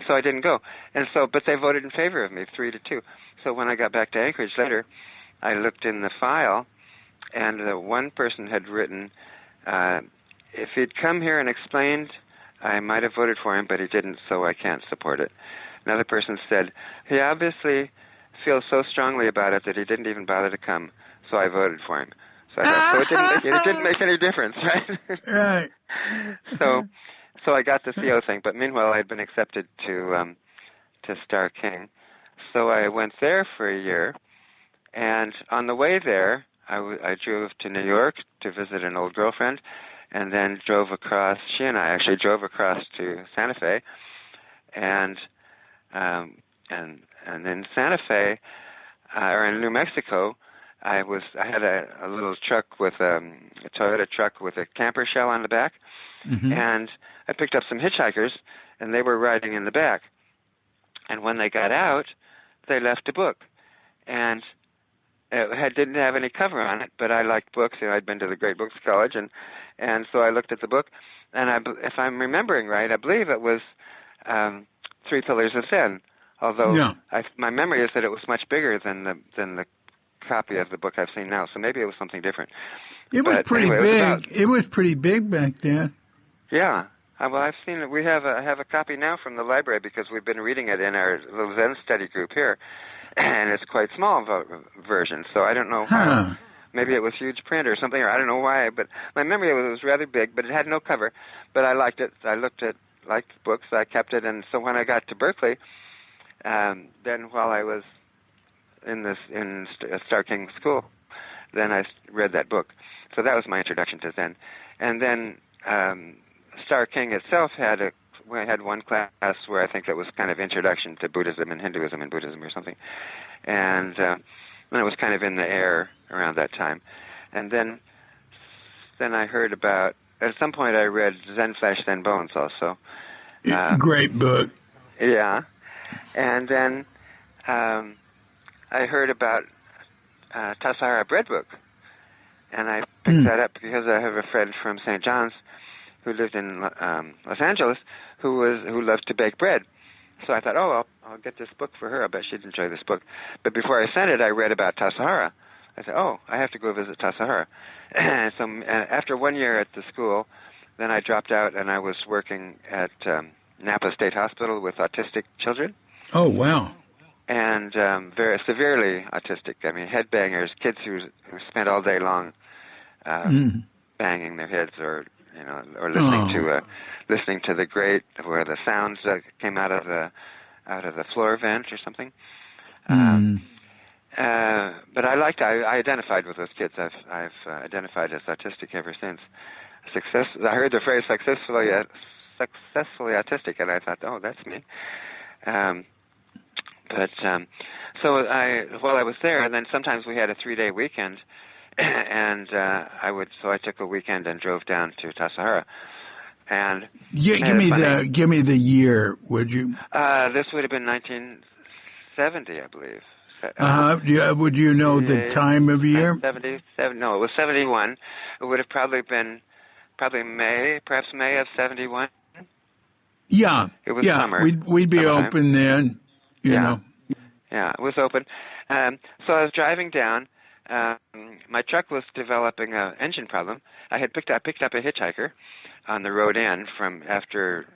So I didn't go. And so, but they voted in favor of me, 3-2. So when I got back to Anchorage later, I looked in the file, and one person had written, if he'd come here and explained, I might have voted for him, but he didn't, so I can't support it. Another person said, he obviously feels so strongly about it that he didn't even bother to come, so I voted for him. So I thought, so it didn't make any difference, right? Right. So I got the CO thing, but meanwhile I had been accepted to Star King. So I went there for a year, and on the way there, I drove to New York to visit an old girlfriend, and then drove across. She and I actually drove across to Santa Fe, and in Santa Fe, or in New Mexico, I had a little truck with a Toyota truck with a camper shell on the back, and I picked up some hitchhikers, and they were riding in the back. And when they got out, they left a book, and it didn't have any cover on it. But I liked books, I'd been to the Great Books College, and so I looked at the book, and if I'm remembering right, I believe it was Three Pillars of Zen. Although my memory is that it was much bigger than the copy of the book I've seen now, so maybe it was something different. It was pretty big. It was pretty big back then. Yeah. Well, I've seen it. I have a copy now from the library because we've been reading it in our little Zen study group here, and it's quite small version. So I don't know how. Maybe it was huge print or something, or I don't know why. But my memory was it was rather big, but it had no cover. But I liked it. I liked books. I kept it, and so when I got to Berkeley, then while I was in Star King School, then I read that book. So that was my introduction to Zen. And then Star King itself had one class where I think that was kind of introduction to Buddhism and Hinduism and Buddhism or something. And it was kind of in the air around that time. And then I heard about, at some point I read Zen Flesh, Zen Bones also. Great book. Yeah. And then I heard about Tassajara bread book, and I picked that up because I have a friend from St. John's who lived in Los Angeles who loved to bake bread. So I thought, I'll get this book for her. I bet she'd enjoy this book. But before I sent it, I read about Tassajara. I said, I have to go visit Tassajara. And so after 1 year at the school, then I dropped out and I was working at Napa State Hospital with autistic children. Oh, wow. And very severely autistic. I mean, headbangers, kids who spent all day long banging their heads, or listening to the grate where the sounds came out of the floor vent or something. But I identified with those kids. I've identified as autistic ever since. I heard the phrase successfully autistic, and I thought, that's me. While I was there, and then sometimes we had a 3-day weekend, and I took a weekend and drove down to Tassajara. And give me the year, would you? This would have been 1970, I believe. Would you know the time of year? 77. No, it was 71. It would have probably been May of 71. Yeah, it was summer. We'd be open then. You know. Yeah, it was open. So I was driving down. My truck was developing an engine problem. I picked up a hitchhiker on the road in from after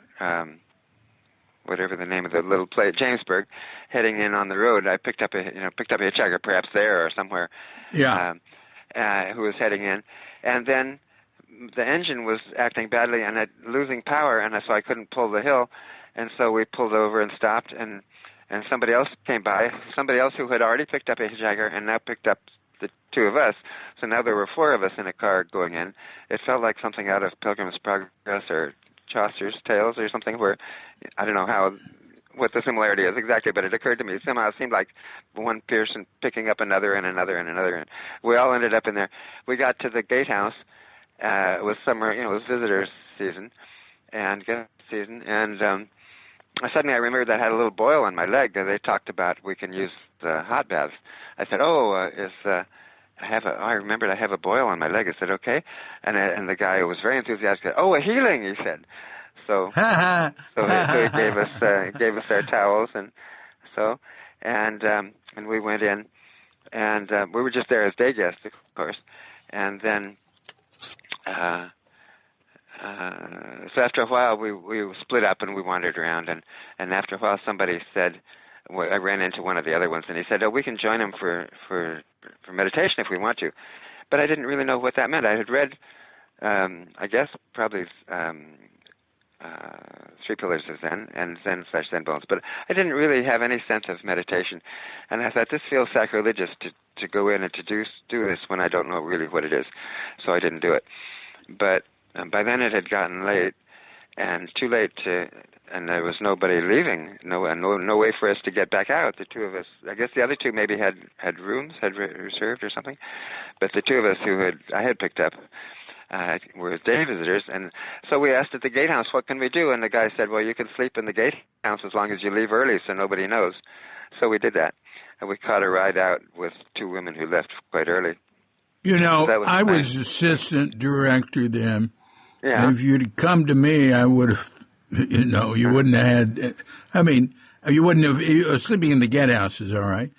whatever the name of the little place, Jamesburg, heading in on the road. I picked up a hitchhiker, perhaps there or somewhere. Yeah. Who was heading in, and then the engine was acting badly and losing power, and so I couldn't pull the hill, and so we pulled over and stopped, and somebody else came by, somebody else who had already picked up a hitchhiker and now picked up the two of us. So now there were 4 of us in a car going in. It felt like something out of Pilgrim's Progress or Chaucer's Tales or something, where I don't know what the similarity is exactly, but it occurred to me. Somehow it seemed like one person picking up another and another and another. And we all ended up in there. We got to the gatehouse. It was summer, it was visitors season. and get season. And suddenly I remembered that I had a little boil on my leg that they talked about. We can use hot baths. I said, I remembered I have a boil on my leg. I said, okay. And the guy was very enthusiastic. Oh, a healing, he said. So he gave us our towels and we went in, and we were just there as day guests, of course. And then so after a while we split up and we wandered around, and after a while somebody said, I ran into one of the other ones, and he said, oh, we can join him for meditation if we want to. But I didn't really know what that meant. I had read, I guess, probably Three Pillars of Zen and Zen Bones, but I didn't really have any sense of meditation. And I thought, this feels sacrilegious to go in and to do this when I don't know really what it is. So I didn't do it. But by then it had gotten late, and too late and there was nobody leaving, no way for us to get back out. The two of us, I guess the other two maybe had rooms, had reserved or something, but the two of us I had picked up were day visitors, and so we asked at the gatehouse, what can we do? And the guy said, well, you can sleep in the gatehouse as long as you leave early so nobody knows. So we did that, and we caught a ride out with two women who left quite early. You know, so I was assistant director then. Yeah. And if you'd come to me, I would have, you wouldn't have had, you wouldn't have, sleeping in the get house is all right.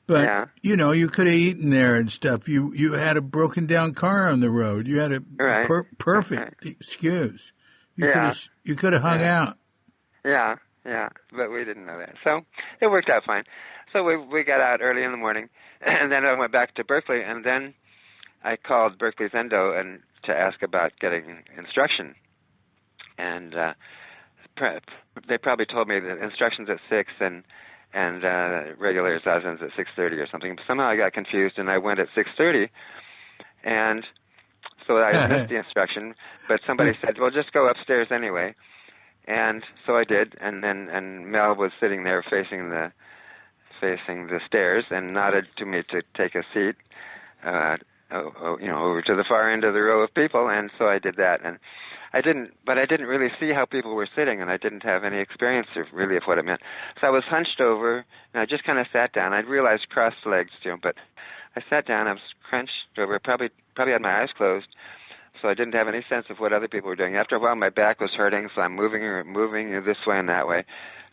But, you could have eaten there and stuff. You had a broken down car on the road. You had a perfect excuse. You could have hung out. Yeah, but we didn't know that. So it worked out fine. So we got out early in the morning, and then I went back to Berkeley, and then I called Berkeley Zendo and to ask about getting instruction. And they probably told me that instruction's at 6 and regular Zazen's at 6:30 or something. Somehow I got confused, and I went at 6:30, and so I missed the instruction. But somebody said, well, just go upstairs anyway. And so I did, and Mel was sitting there facing the stairs and nodded to me to take a seat, over to the far end of the row of people, and so I did that. And I didn't really see how people were sitting, and I didn't have any experience of what it meant. So I was hunched over, and I just kind of sat down. I'd realized crossed legs too, but I sat down. I was crunched over, probably had my eyes closed, so I didn't have any sense of what other people were doing. After a while, my back was hurting, so I'm moving this way and that way,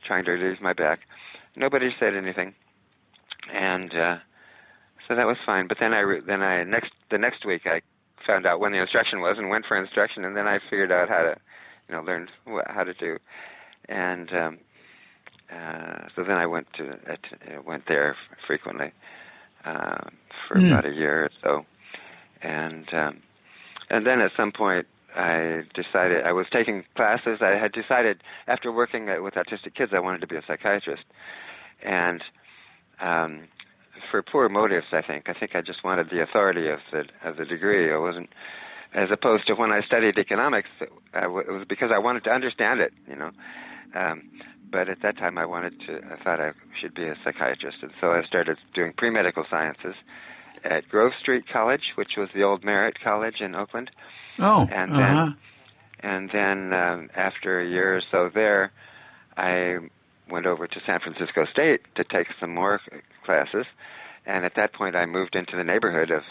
trying to relieve my back. Nobody said anything, and so that was fine. But then the next week I found out when the instruction was and went for instruction, and then I figured out how to, learn how to do. And so then I went there frequently for about a year or so, and then at some point I decided I was taking classes. I had decided after working with autistic kids I wanted to be a psychiatrist, and for poor motives, I think I just wanted the authority of the degree. I wasn't, as opposed to when I studied economics, it was because I wanted to understand it, But at that time, I thought I should be a psychiatrist, and so I started doing pre-medical sciences at Grove Street College, which was the old Merritt College in Oakland. Oh, and then after a year or so there, I went over to San Francisco State to take some more classes, and at that point I moved into the neighborhood of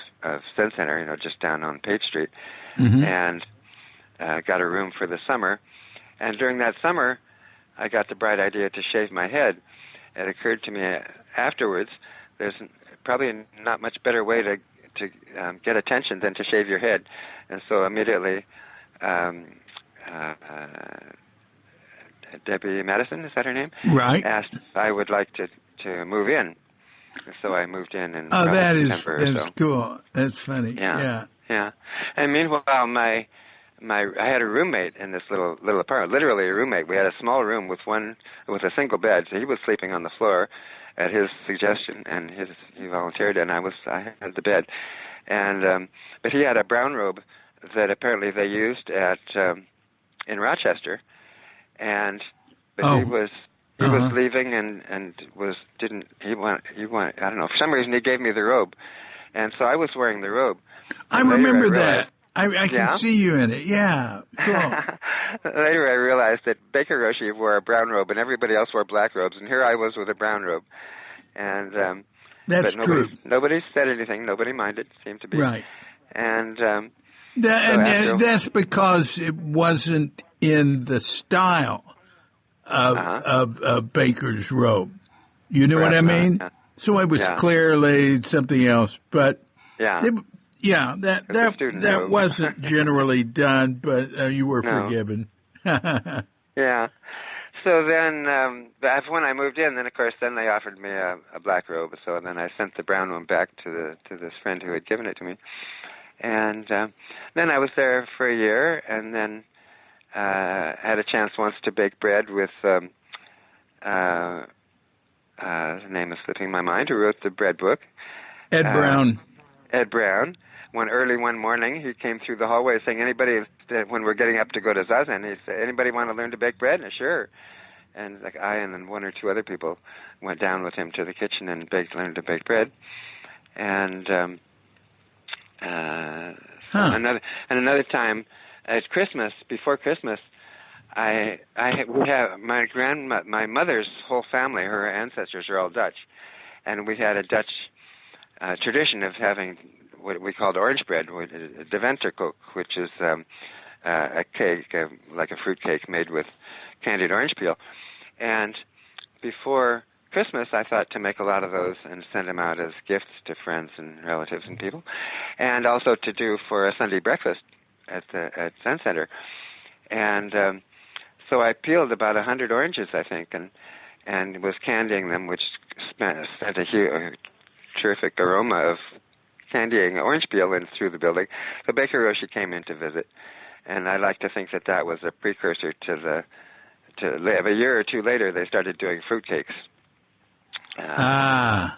Zen Center, just down on Page Street, and got a room for the summer. And during that summer, I got the bright idea to shave my head. It occurred to me afterwards, there's probably not much better way to get attention than to shave your head. And so immediately, Debbie Madison, is that her name? Right. Asked if I would like to move in. So I moved in September. That's so. Cool. That's funny. Yeah. And meanwhile, I had a roommate in this little apartment, literally a roommate. We had a small room with a single bed, so he was sleeping on the floor at his suggestion, and he volunteered, and I had the bed. And but he had a brown robe that apparently they used in Rochester, but he was leaving and he went I don't know, for some reason he gave me the robe, and so I was wearing the robe. I remember that. I can see you in it. Yeah, cool. later I realized that Baker Roshi wore a brown robe and everybody else wore black robes, and here I was with a brown robe. And that's but true. Nobody said anything. Nobody minded. Seemed to be right. And that's because it wasn't in the style of Baker's robe. You know what I mean? So it was clearly something else. But that wasn't generally done. But you were forgiven. Yeah. So then, when I moved in, then of course, then they offered me a black robe. So then I sent the brown one back to this friend who had given it to me. And then I was there for a year, and then had a chance once to bake bread with his name is slipping my mind, who wrote the bread book. Ed Brown. Ed Brown. One morning, he came through the hallway saying, "Anybody?" When we're getting up to go to Zazen, he said, "Anybody want to learn to bake bread?" And sure. And like I and then one or two other people went down with him to the kitchen and learned to bake bread. And another time at Christmas, before Christmas, we have my mother's whole family, her ancestors are all Dutch, and we had a Dutch tradition of having what we called orange bread, de venterkoek, which is a cake, like a fruit cake made with candied orange peel. And before Christmas, I thought to make a lot of those and send them out as gifts to friends and relatives and people, and also to do for a Sunday breakfast at Zen Center. And so I peeled about 100 oranges, I think, and was candying them, which sent a terrific aroma of candying orange peel in through the building. So Baker Roshi came in to visit, and I like to think that was a precursor to a year or two later, they started doing fruitcakes. Yeah.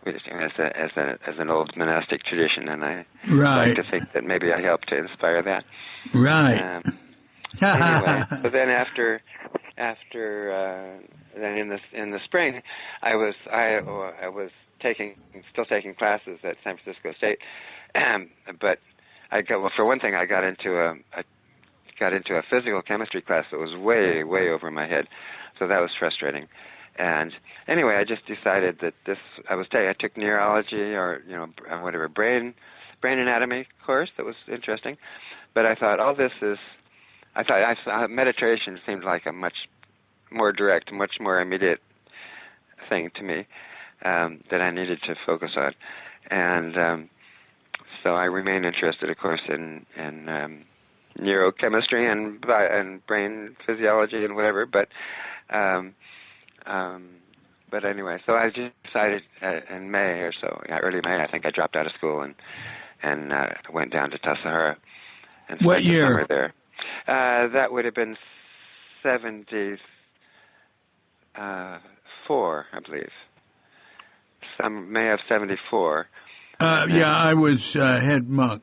As an old monastic tradition, and I like to think that maybe I helped to inspire that. Right. Anyway, so then after then in the spring, I was still taking classes at San Francisco State, but for one thing, I got into a physical chemistry class that was way over my head, so that was frustrating. And anyway, I just decided that I took neurology or whatever brain anatomy course that was interesting, but I thought meditation seemed like a much more direct, much more immediate thing to me that I needed to focus on, and so I remain interested, of course, in neurochemistry and brain physiology and whatever, but anyway, so I just decided in May or so, early May, I think I dropped out of school and went down to Tassajara and spent the summer there. That would have been 74, I believe. May of 74. I was head monk.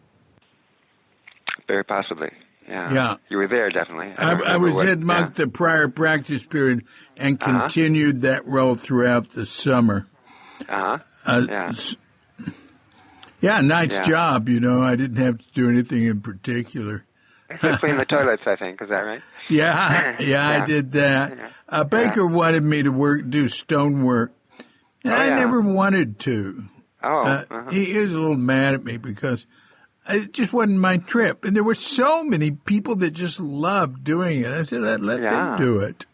Very possibly. Yeah. You were there, definitely. I was head monk the prior practice period and continued that role throughout the summer. Nice job, I didn't have to do anything in particular. Clean the toilets, I think. Is that right? Yeah, I did that. Baker wanted me to do stone work, and I never wanted to. He was a little mad at me because it just wasn't my trip. And there were so many people that just loved doing it. I said, let them do it.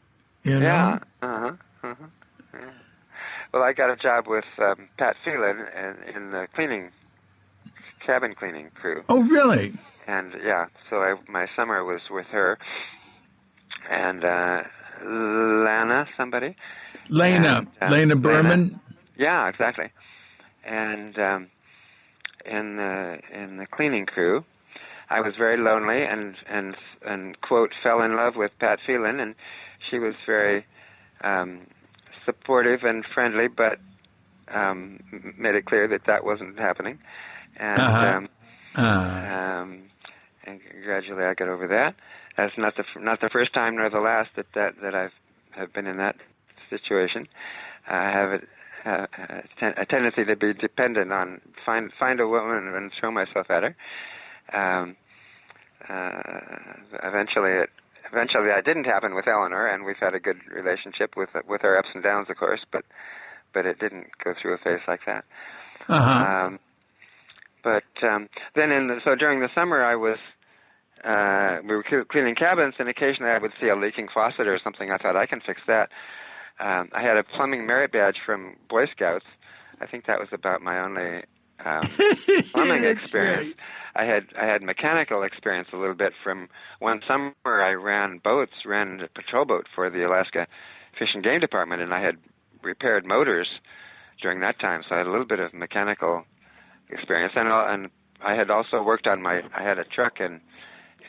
Yeah. Well, I got a job with Pat Phelan in the cabin cleaning crew. Oh, really? And so my summer was with her and Lana Berman. Yeah, exactly. And in the cleaning crew, I was very lonely and quote fell in love with Pat Phelan, and she was very supportive and friendly, but made it clear that wasn't happening. And and gradually I got over that. That's not the first time nor the last that I've been in that situation. I have a tendency to be dependent on find a woman and throw myself at her. eventually that didn't happen with Eleanor, and we've had a good relationship with our ups and downs, of course, but it didn't go through a phase like that. Uh-huh. So during the summer, I was we were cleaning cabins, and occasionally I would see a leaking faucet or something. I thought, I can fix that. I had a plumbing merit badge from Boy Scouts. I think that was about my only plumbing experience. Right. I had mechanical experience a little bit from one summer. I ran a patrol boat for the Alaska Fish and Game Department, and I had repaired motors during that time, so I had a little bit of mechanical experience. And I had also worked on I had a truck in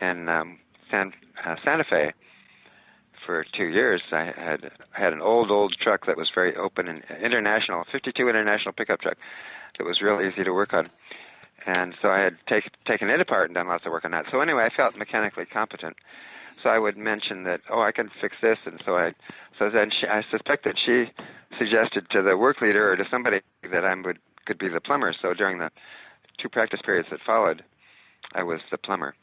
Santa Fe for 2 years. I had an old truck that was very open and 52 international pickup truck that was real easy to work on. And so I had taken it apart and done lots of work on that. So anyway, I felt mechanically competent. So I would mention that, I can fix this, and so then I suspect that she suggested to the work leader or to somebody that could be the plumber. So during the 2 practice periods that followed, I was the plumber.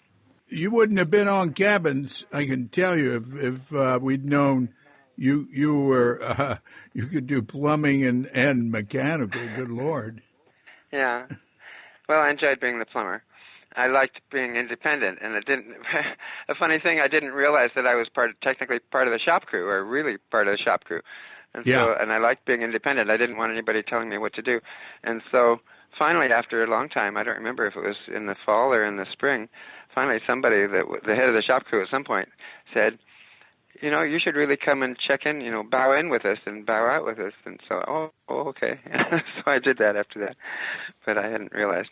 You wouldn't have been on cabins, I can tell you, if we'd known you were you could do plumbing and mechanical. Good Lord. Yeah. Well, I enjoyed being the plumber. I liked being independent, and it didn't. A funny thing, I didn't realize that I was technically part of the shop crew, or really part of the shop crew, and I liked being independent. I didn't want anybody telling me what to do, and so finally, after a long time, I don't remember if it was in the fall or in the spring. Finally, somebody, the head of the shop crew, at some point said, you should really come and check in, bow in with us and bow out with us. And so, okay. So I did that after that, but I hadn't realized.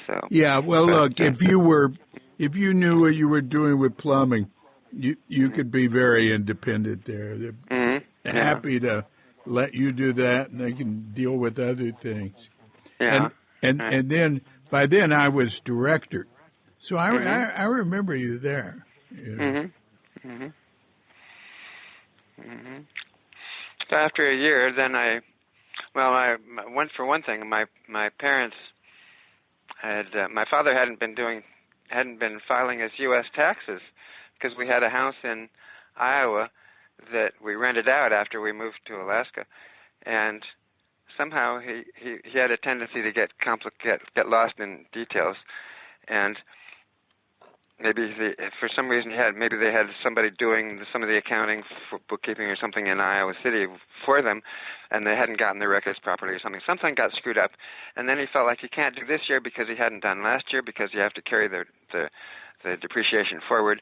So yeah, well, look, if you knew what you were doing with plumbing, you could be very independent there. They're happy to let you do that, and they can deal with other things. Yeah. And then by then I was director, so I remember you there. So after a year, then I went for one thing. My parents had my father hadn't been filing his U.S. taxes because we had a house in Iowa that we rented out after we moved to Alaska, and somehow he had a tendency to get lost in details, and maybe for some reason maybe they had somebody doing some of the accounting for bookkeeping or something in Iowa City for them, and they hadn't gotten the records properly or something. Something got screwed up, and then he felt like he can't do this year because he hadn't done last year because you have to carry the depreciation forward,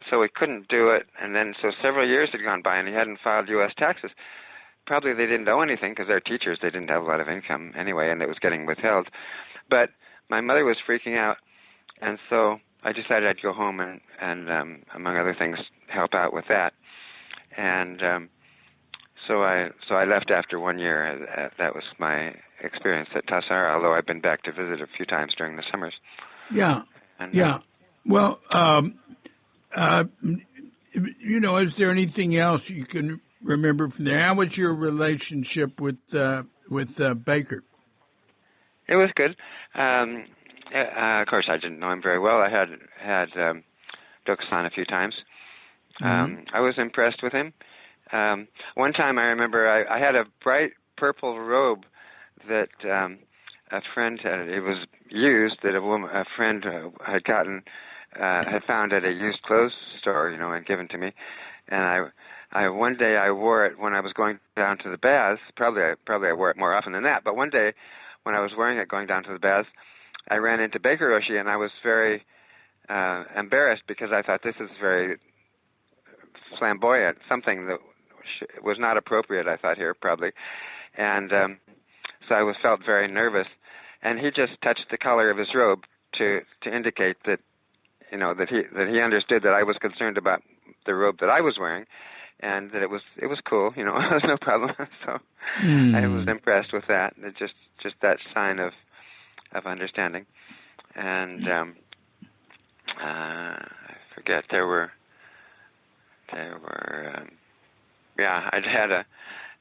so he couldn't do it. And then so several years had gone by and he hadn't filed U.S. taxes. Probably they didn't owe anything because they're teachers. They didn't have a lot of income anyway, and it was getting withheld. But my mother was freaking out, and so I decided I'd go home and among other things, help out with that. And so I left after 1 year. That was my experience at Tassajara, although I've been back to visit a few times during the summers. Yeah, yeah. Well, is there anything else you can remember from there? How was your relationship with Baker? It was good. Of course, I didn't know him very well. I had Dokusan a few times. I was impressed with him. One time I remember I had a bright purple robe that a friend it was used, that a friend had found at a used clothes store, and given to me. And I one day I wore it when I was going down to the baths. Probably I wore it more often than that. But one day when I was wearing it going down to the baths, I ran into Baker Roshi, and I was very embarrassed because I thought this is very flamboyant, something that was not appropriate, I thought, here probably. And so I felt very nervous. And he just touched the collar of his robe to indicate that, that he understood that I was concerned about the robe that I was wearing, and that it was cool, it was no problem. So I was impressed with that. Just that sign of understanding. And I forget, I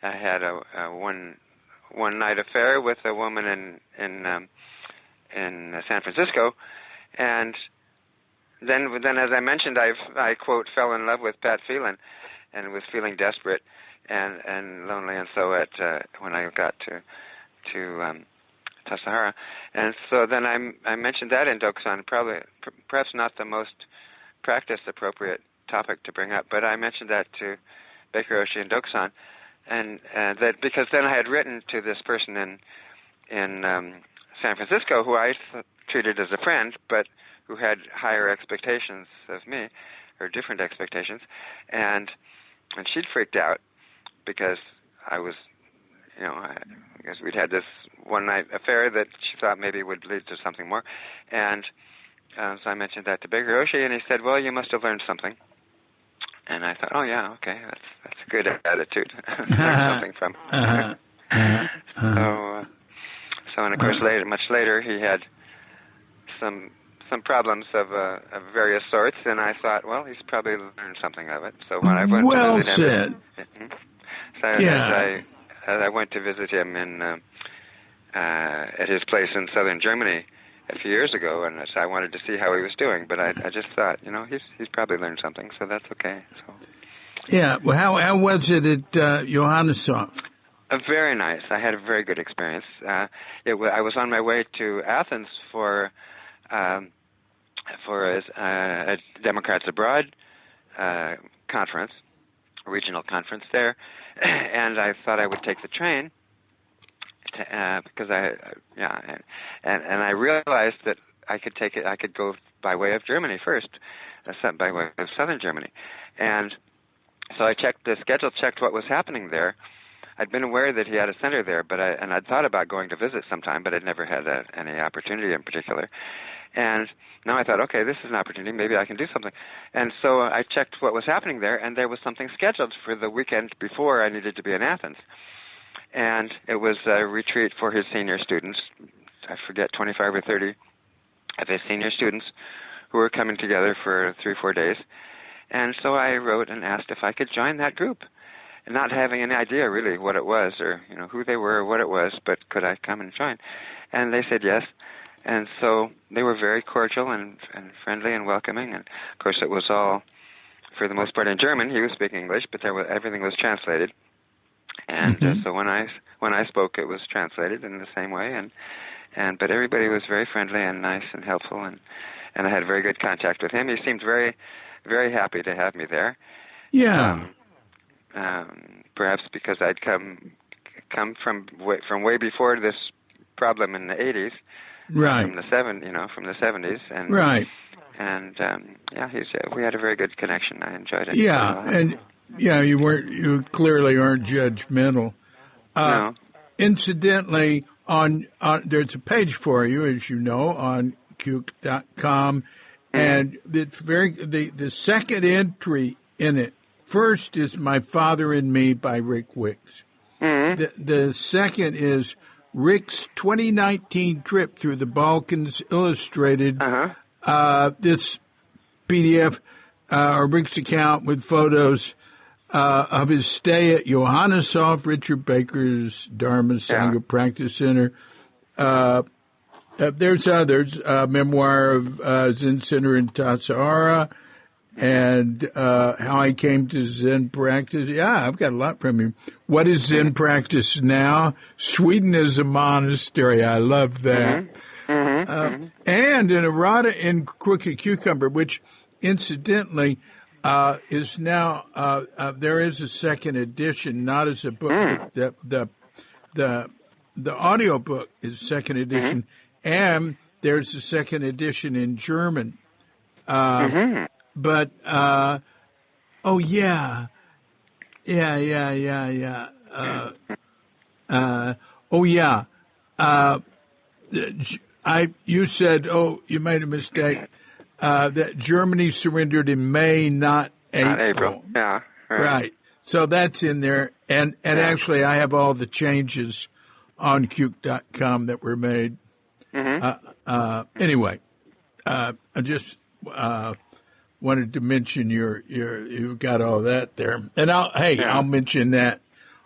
had a one night affair with a woman in San Francisco, and then as I mentioned, I quote fell in love with Pat Phelan, and was feeling desperate and lonely, and so when I got to Tassajara, and so then I mentioned that in Doksan, perhaps not the most practice appropriate topic to bring up, but I mentioned that to Baker Oshie and Doksan, and that because then I had written to this person in San Francisco who I treated as a friend, but who had higher expectations of me, or different expectations, and she'd freaked out because I was, I guess we'd had this one-night affair that she thought maybe would lead to something more, and so I mentioned that to Baker Oshie, and he said, "Well, you must have learned something." And I thought, "Oh yeah, okay, that's a good attitude. Learn something from." So and of course much later, he had some problems of various sorts, and I thought, well, he's probably learned something of it. So when I went well to visit him, said. as I went to visit him at his place in southern Germany a few years ago, and so I wanted to see how he was doing. But I just thought, he's probably learned something, so that's okay. So. Yeah. Well, how was it at Johanneshof? Very nice. I had a very good experience. I was on my way to Athens for a Democrats Abroad conference, a regional conference there, and I thought I would take the train because I realized that I could go by way of Germany first, by way of southern Germany, and so I checked the schedule, checked what was happening there. I'd been aware that he had a center there, and I'd thought about going to visit sometime, but I'd never had any opportunity in particular. And now I thought, okay, this is an opportunity. Maybe I can do something. And so I checked what was happening there, and there was something scheduled for the weekend before I needed to be in Athens. And it was a retreat for his senior students. I forget, 25 or 30 of his senior students who were coming together for 3-4 days. And so I wrote and asked if I could join that group, not having any idea really what it was or who they were or what it was, but could I come and join? And they said yes. And so they were very cordial and friendly and welcoming. And of course, it was all, for the most part, in German. He was speaking English, but everything was translated. And so when I spoke, it was translated in the same way. But everybody was very friendly and nice and helpful, and I had very good contact with him. He seemed very, very happy to have me there. Yeah. Perhaps because I'd come from way before this problem in the 80s, right? From the 70s, and right. And we had a very good connection. I enjoyed it. Yeah, you clearly aren't judgmental. No. Incidentally, on there's a page for you, as you know, on Cuke.com, and it's the second entry in it. First is My Father and Me by Rick Wicks. The second is Rick's 2019 trip through the Balkans illustrated. This PDF, or Rick's account with photos of his stay at Johanneshof, Richard Baker's Dharma Sangha Practice Center. There's others, memoir of Zen Center in Tassajara, and how I came to Zen practice. Yeah, I've got a lot from him. What is Zen practice now? Sweden is a monastery. I love that. And an errata in Crooked Cucumber, which incidentally is now there is a second edition, not as a book. The audio book is second edition, and there's a second edition in German. But oh yeah. You said, you made a mistake. That Germany surrendered in May, not April. Not April. Yeah. Right. So that's in there, and actually, I have all the changes on Cuke.com that were made. Anyway, I just wanted to mention you've got all that there, and I'll mention that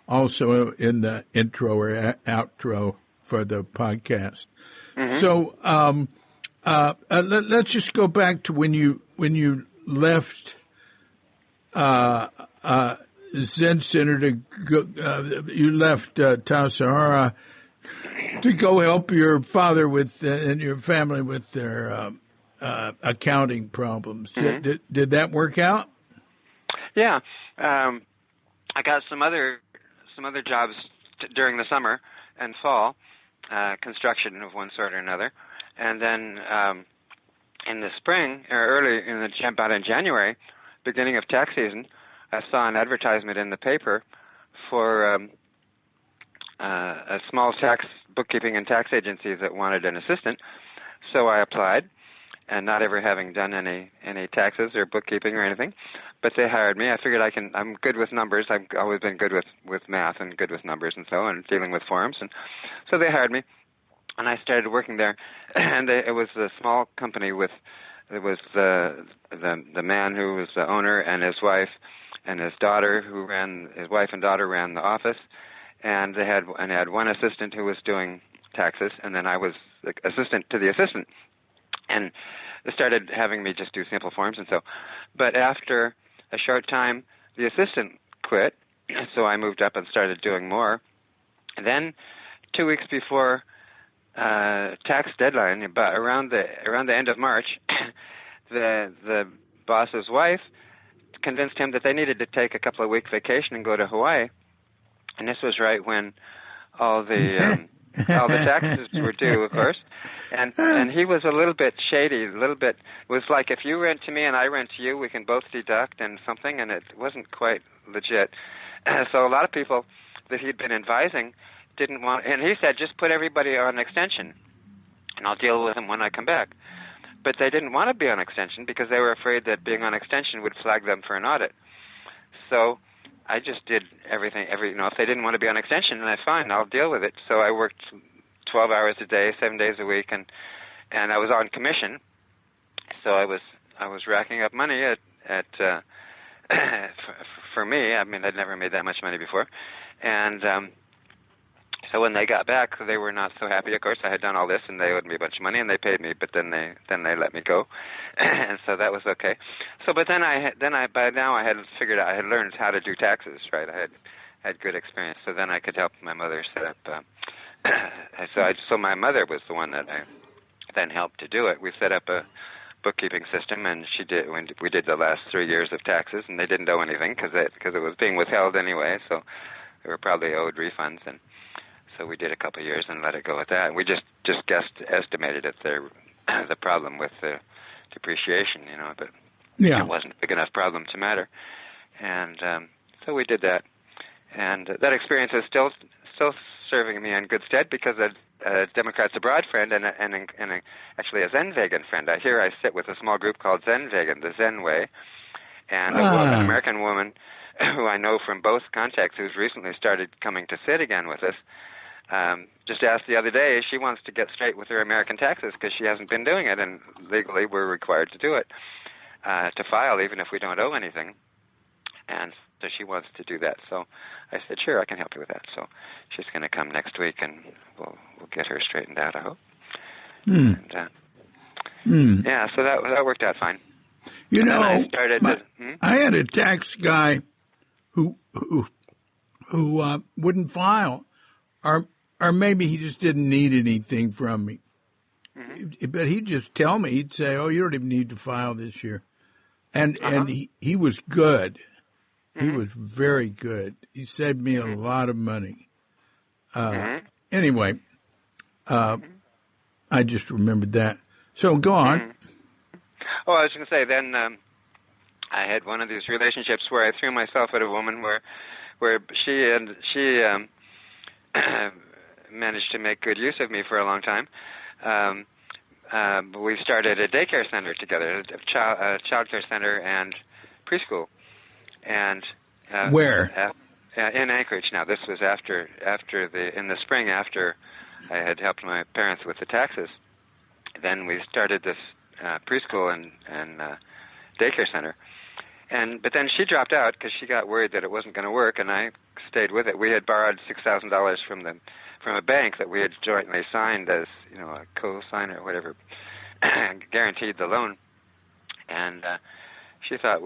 also in the intro or outro for the podcast. So, Let's just go back to when you left Zen Center to go. You left Tassajara to go help your father with and your family with their accounting problems. Mm-hmm. Did that work out? Yeah, I got some other jobs during the summer and fall, construction of one sort or another, and then in the spring or early about in January, beginning of tax season, I saw an advertisement in the paper for a small tax bookkeeping and tax agency that wanted an assistant. So I applied, and not ever having done any taxes or bookkeeping or anything, but they hired me. I figured I'm good with numbers. I've always been good with math and good with numbers and so on, dealing with forms, and so they hired me, and I started working there. And it was a small company with it was the man who was the owner and his wife and his daughter his wife and daughter ran the office, and they had one assistant who was doing taxes, and then I was the assistant to the assistant. And they started having me just do simple forms and so. But after a short time, the assistant quit, so I moved up and started doing more. And then 2 weeks before tax deadline, about around the end of March, the boss's wife convinced him that they needed to take a couple of weeks vacation and go to Hawaii. And this was right when all the taxes were due, of course, and he was a little bit shady. It was like, if you rent to me and I rent to you, we can both deduct and something, and it wasn't quite legit. So a lot of people that he'd been advising didn't want, and he said, just put everybody on extension, and I'll deal with them when I come back. But they didn't want to be on extension because they were afraid that being on extension would flag them for an audit. So I just did everything. If they didn't want to be on extension, then that's fine. I'll deal with it. So I worked 12 hours a day, 7 days a week, and I was on commission. So I was racking up money at for me. I mean, I'd never made that much money before, and so when they got back, they were not so happy. Of course, I had done all this, and they owed me a bunch of money, and they paid me. But then they let me go, and so that was okay. So, but then by now I had figured out, I had learned how to do taxes. Right, I had good experience. So then I could help my mother set up. So my mother was the one that I then helped to do it. We set up a bookkeeping system, and we did the last 3 years of taxes, and they didn't owe anything because it was being withheld anyway. So they were probably owed refunds, and so we did a couple of years and let it go at that. And we just estimated the problem with the depreciation, but it wasn't a big enough problem to matter. And so we did that. And that experience is still serving me in good stead because a Democrats Abroad friend and actually a Zen vegan friend. I sit with a small group called Zen Vegan, the Zen Way, and an American woman who I know from both contexts who's recently started coming to sit again with us. Just asked the other day, she wants to get straight with her American taxes because she hasn't been doing it, and legally we're required to do it, to file even if we don't owe anything. And so she wants to do that. So I said, sure, I can help you with that. So she's going to come next week, and we'll get her straightened out, I hope. And, yeah, so that worked out fine. I had a tax guy who wouldn't file, or maybe he just didn't need anything from me. Mm-hmm. But he'd just tell me, he'd say, "Oh, you don't even need to file this year," and he was good. He was very good. He saved me a lot of money. Anyway, I just remembered that. So go on. Oh, I was going to say, then I had one of these relationships where I threw myself at a woman where she managed to make good use of me for a long time. We started a daycare center together, a child care center and preschool. And where? In Anchorage. Now, this was in the spring after I had helped my parents with the taxes. Then we started this preschool and daycare center. But then she dropped out because she got worried that it wasn't going to work, and I stayed with it. We had borrowed $6,000 from a bank that we had jointly signed as a co-signer or whatever guaranteed the loan, and she said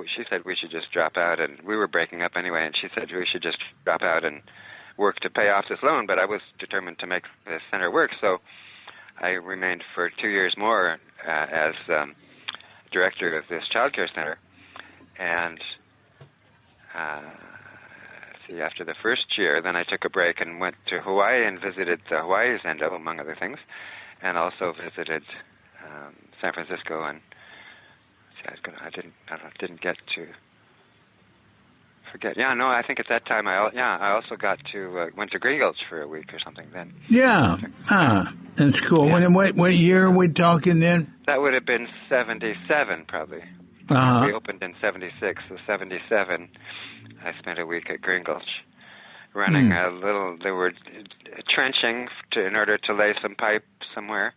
we should just drop out, and we were breaking up anyway, and she said we should just drop out and work to pay off this loan, but I was determined to make the center work, so I remained for 2 years more as director of this child care center, and after the first year, then I took a break and went to Hawaii and visited the Hawaii Zendo, among other things, and also visited San Francisco. And I didn't get to forget. Yeah, no, I think at that time I also got to went to Green Gulch for a week or something then. Yeah, that's cool. Yeah. What year are we talking then? That would have been 77 probably. We opened in 76, so 77. I spent a week at Green Gulch running they were trenching in order to lay some pipe somewhere,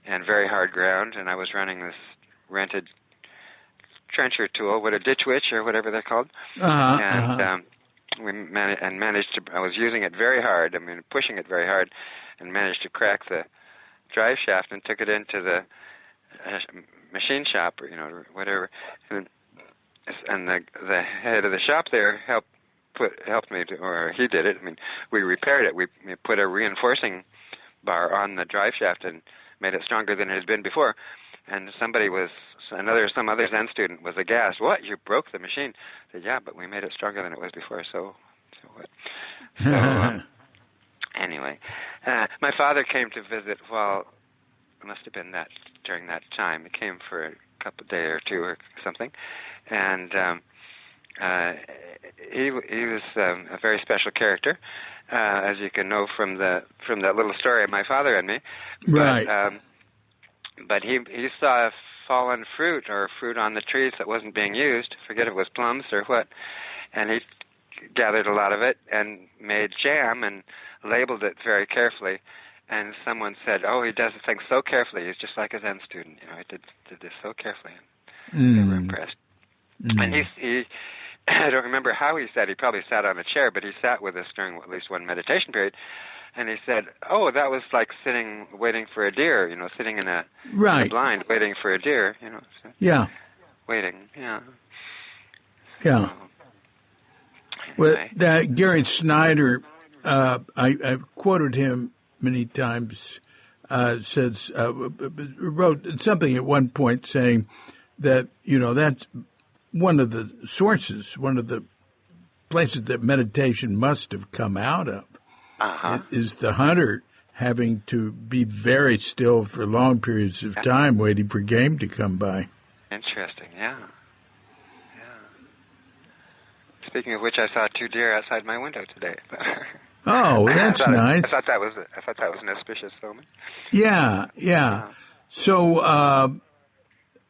and very hard ground, and I was running this rented trencher tool, a ditch witch or whatever they're called, we managed to. I was using it very hard. I mean, pushing it very hard, and managed to crack the drive shaft and took it into the machine shop or whatever, and the head of the shop there helped me or he did it. I mean, we repaired it. We put a reinforcing bar on the drive shaft and made it stronger than it had been before. And some other Zen student was aghast. What? You broke the machine? I said, yeah, but we made it stronger than it was before. So what? So anyway, my father came to visit. Well, it must have been during that time. He came for a day or two or something, and he was a very special character, as you can know from that little story of my father and me. Right. But he saw fallen fruit or fruit on the trees that wasn't being used. Forget if it was plums or what, and he gathered a lot of it and made jam and labeled it very carefully. And someone said, "Oh, he does things so carefully. He's just like a Zen student. He did this so carefully." And they were impressed. And he I don't remember how he sat. He probably sat on a chair, but he sat with us during at least one meditation period. And he said, "Oh, that was like sitting, waiting for a deer. Sitting in a blind, waiting for a deer. So yeah, waiting. Yeah, yeah." So, Well, anyway. that Gary Snyder, I've quoted him many times. Wrote something at one point saying that that's one of the sources, one of the places that meditation must have come out of. Is the hunter having to be very still for long periods of time, waiting for game to come by. Interesting, yeah. Speaking of which, I saw 2 deer outside my window today. Oh, that's nice. I thought that was an auspicious omen. Yeah. So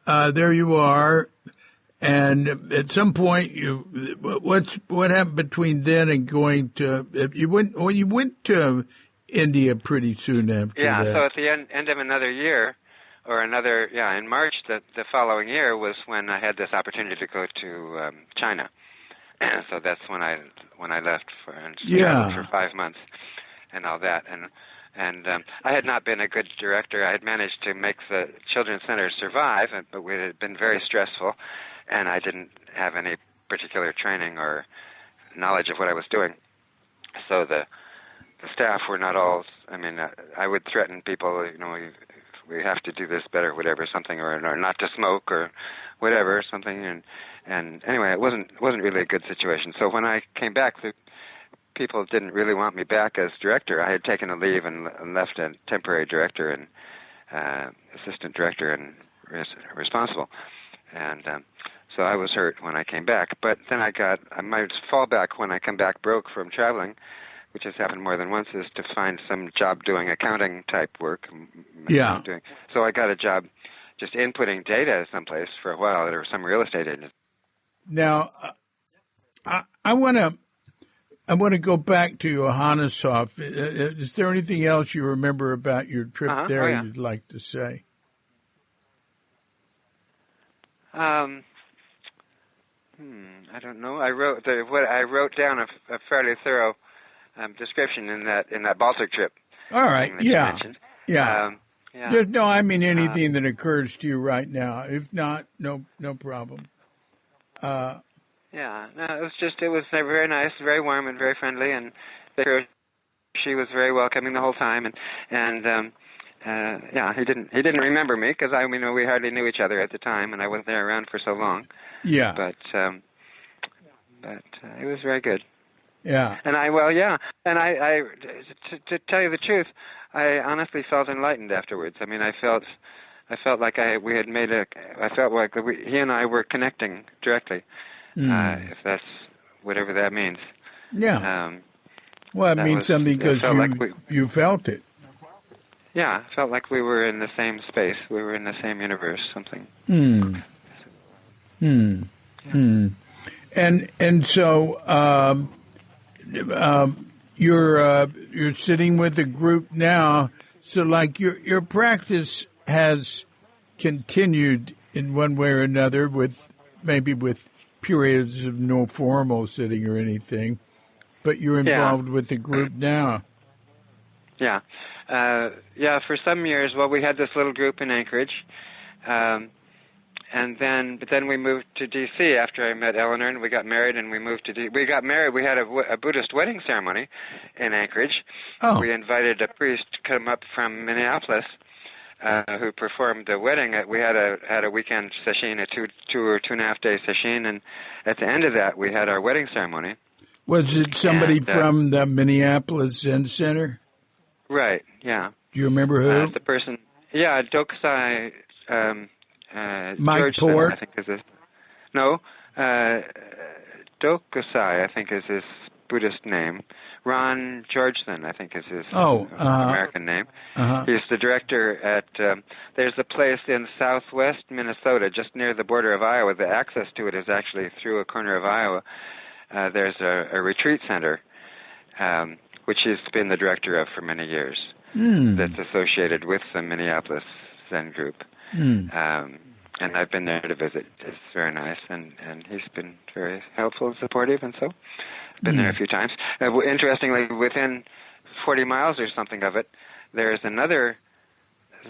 there you are, and at some point, what happened between then and going to you went to India pretty soon after that. Yeah. So at the end of another year, in March the following year was when I had this opportunity to go to China. So that's when I left for 5 months and all that, and I had not been a good director. I had managed to make the children's center survive, but it had been very stressful, and I didn't have any particular training or knowledge of what I was doing. So the staff were not all. I mean, I would threaten people. We have to do this better, whatever, something, or not to smoke or whatever, something, and anyway, it wasn't really a good situation. So when I came back, the people didn't really want me back as director. I had taken a leave and left a temporary director and assistant director and responsible, and so I was hurt when I came back. But then my fallback when I come back broke from traveling, which has happened more than once, is to find some job doing accounting type work. Yeah. So I got a job just inputting data someplace for a while. There was some real estate agent. Now, I want to go back to Johanneshof. Is there anything else you remember about your trip there you'd like to say? I don't know. I wrote down a fairly thorough description in that Baltic trip. All right. Yeah. Yeah. I mean anything that occurs to you right now. If not, no problem. Yeah. No, it was very nice, very warm, and very friendly, and she was very welcoming the whole time, yeah, he didn't remember me because we hardly knew each other at the time, and I wasn't there around for so long. Yeah. But it was very good. Yeah. And to tell you the truth, I honestly felt enlightened afterwards. I mean, I felt like I felt like he and I were connecting directly, if that's whatever that means. Yeah. Well, it means something because you felt it. Yeah, I felt like we were in the same space. We were in the same universe, something. And so you're sitting with a group now. So like your practice has continued in one way or another with periods of no formal sitting or anything, but you're involved with the group now. Yeah. For some years, we had this little group in Anchorage, but then we moved to D.C. after I met Eleanor, and we got married, and we moved to we got married. We had a Buddhist wedding ceremony in Anchorage. Oh. We invited a priest to come up from Minneapolis who performed the wedding. We had a weekend session, a two or 2.5 day session, and at the end of that, we had our wedding ceremony. Was it somebody from the Minneapolis Zen Center? Right, yeah. Do you remember who? The person, Dokusai, Mike George Port? I think is his. No, Dokusai, I think is his Buddhist name. Ron Georgeson, I think is his American name. He's the director at, there's a place in southwest Minnesota, just near the border of Iowa. The access to it is actually through a corner of Iowa. There's a retreat center, which he's been the director of for many years, that's associated with the Minneapolis Zen group. And I've been there to visit. It's very nice, and he's been very helpful and supportive, and so I've been there a few times. Interestingly, within 40 miles or something of it, there's another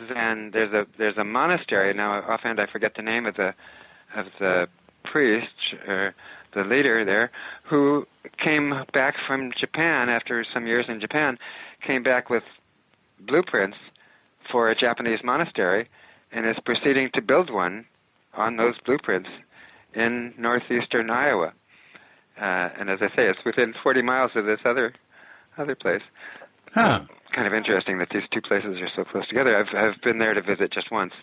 Zen. There's a monastery. Now, offhand, I forget the name of the priest or the leader there, who came back from Japan after some years in Japan, came back with blueprints for a Japanese monastery, and is proceeding to build one on those blueprints in northeastern Iowa. And as I say, it's within 40 miles of this other place. Huh. Kind of interesting that these two places are so close together. I've been there to visit just once.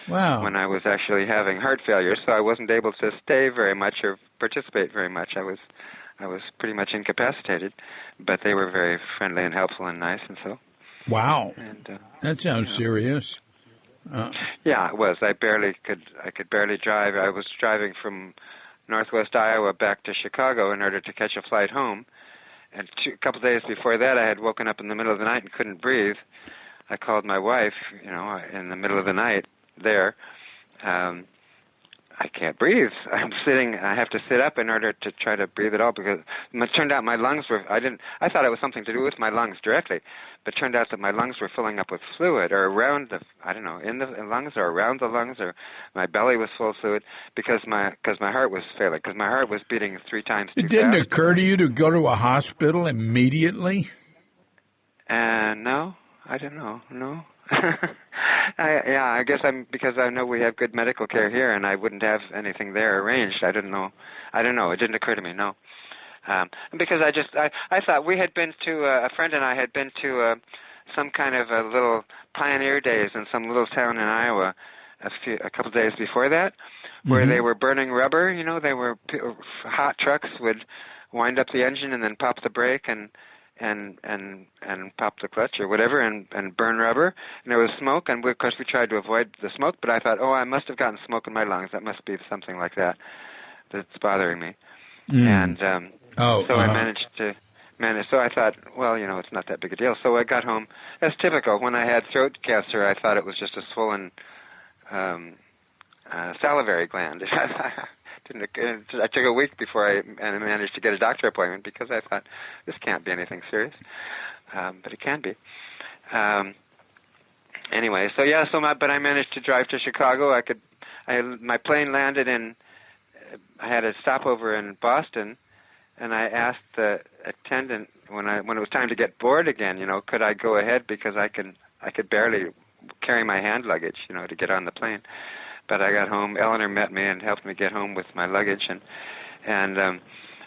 Wow. When I was actually having heart failure, so I wasn't able to stay very much or participate very much. I was pretty much incapacitated, but they were very friendly and helpful and nice, and so. Wow. And, that sounds serious. Yeah, it was. I could barely drive. I was driving from northwest Iowa back to Chicago in order to catch a flight home. And a couple of days before that, I had woken up in the middle of the night and couldn't breathe. I called my wife, in the middle of the night there. I can't breathe. I have to sit up in order to try to breathe at all, because it turned out my lungs I thought it was something to do with my lungs directly, but it turned out that my lungs were filling up with fluid, or around in the lungs or around the lungs, or my belly was full of fluid because my heart was failing, because my heart was beating 3 times too fast. It didn't occur to you to go to a hospital immediately? No, I don't know, no. I guess because I know we have good medical care here, and I wouldn't have anything there arranged. I don't know. It didn't occur to me. No, because I thought we had been to a friend and I had been to some kind of a little pioneer days in some little town in Iowa a couple of days before that, where they were burning rubber. They were hot trucks would wind up the engine and then pop the brake and pop the clutch or whatever and burn rubber, and there was smoke, and of course we tried to avoid the smoke, but I thought, I must have gotten smoke in my lungs. That must be something like that's bothering me. And I managed to so I thought, it's not that big a deal. So I got home. As typical, when I had throat cancer, I thought it was just a swollen salivary gland. I took a week before I managed to get a doctor appointment, because I thought, this can't be anything serious, but it can be. anyway, so yeah, but I managed to drive to Chicago. My plane landed I had a stopover in Boston, and I asked the attendant when it was time to get board again, could I go ahead because I could barely carry my hand luggage, to get on the plane. But I got home. Eleanor met me and helped me get home with my luggage, and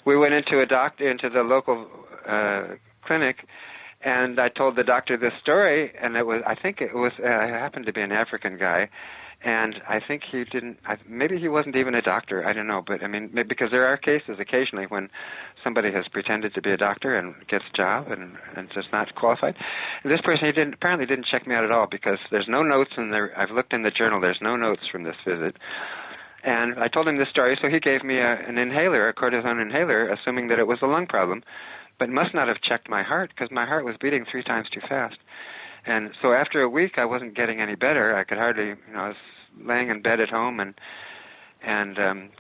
we went into the local clinic, and I told the doctor this story, and I happened to be an African guy, and I think maybe he wasn't even a doctor, I don't know, but I mean, because there are cases occasionally when somebody has pretended to be a doctor and gets a job and just not qualified. And this person, apparently didn't check me out at all, because there's no notes in there. I've looked in the journal, there's no notes from this visit. And I told him this story, so he gave me an inhaler, a cortisone inhaler, assuming that it was a lung problem, but must not have checked my heart, because my heart was beating 3 times too fast. And so after a week, I wasn't getting any better. I could hardly, I was laying in bed at home and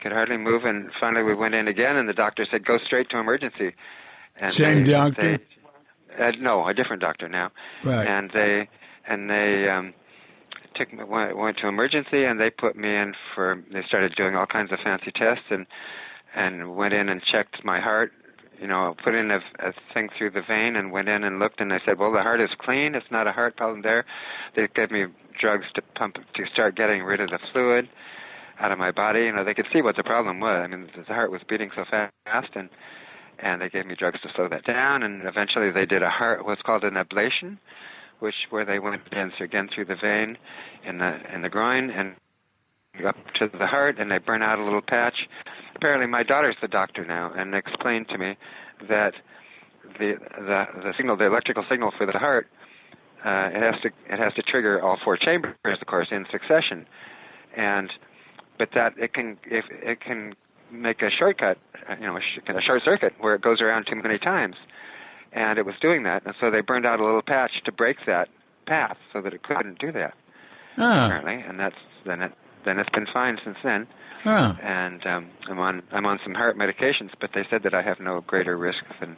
could hardly move. And finally, we went in again, and the doctor said, "Go straight to emergency." And Same doctor? No, a different doctor now. Right. And they went to emergency, and they put me in they started doing all kinds of fancy tests, and went in and checked my heart. Put in a thing through the vein and went in and looked, and they said, well, the heart is clean. It's not a heart problem there. They gave me drugs to start getting rid of the fluid out of my body. They could see what the problem was. I mean, the heart was beating so fast, and they gave me drugs to slow that down, and eventually they did what's called an ablation, where they went in again through the vein in the groin and up to the heart, and they burn out a little patch. Apparently, my daughter's the doctor now, and explained to me that the electrical signal for the heart, it has to trigger all 4 chambers, of course, in succession, but that it can make a shortcut, a short circuit where it goes around too many times, and it was doing that, and so they burned out a little patch to break that path so that it couldn't do that. Apparently, and then it's been fine since then. And I'm on some heart medications, but they said that I have no greater risk than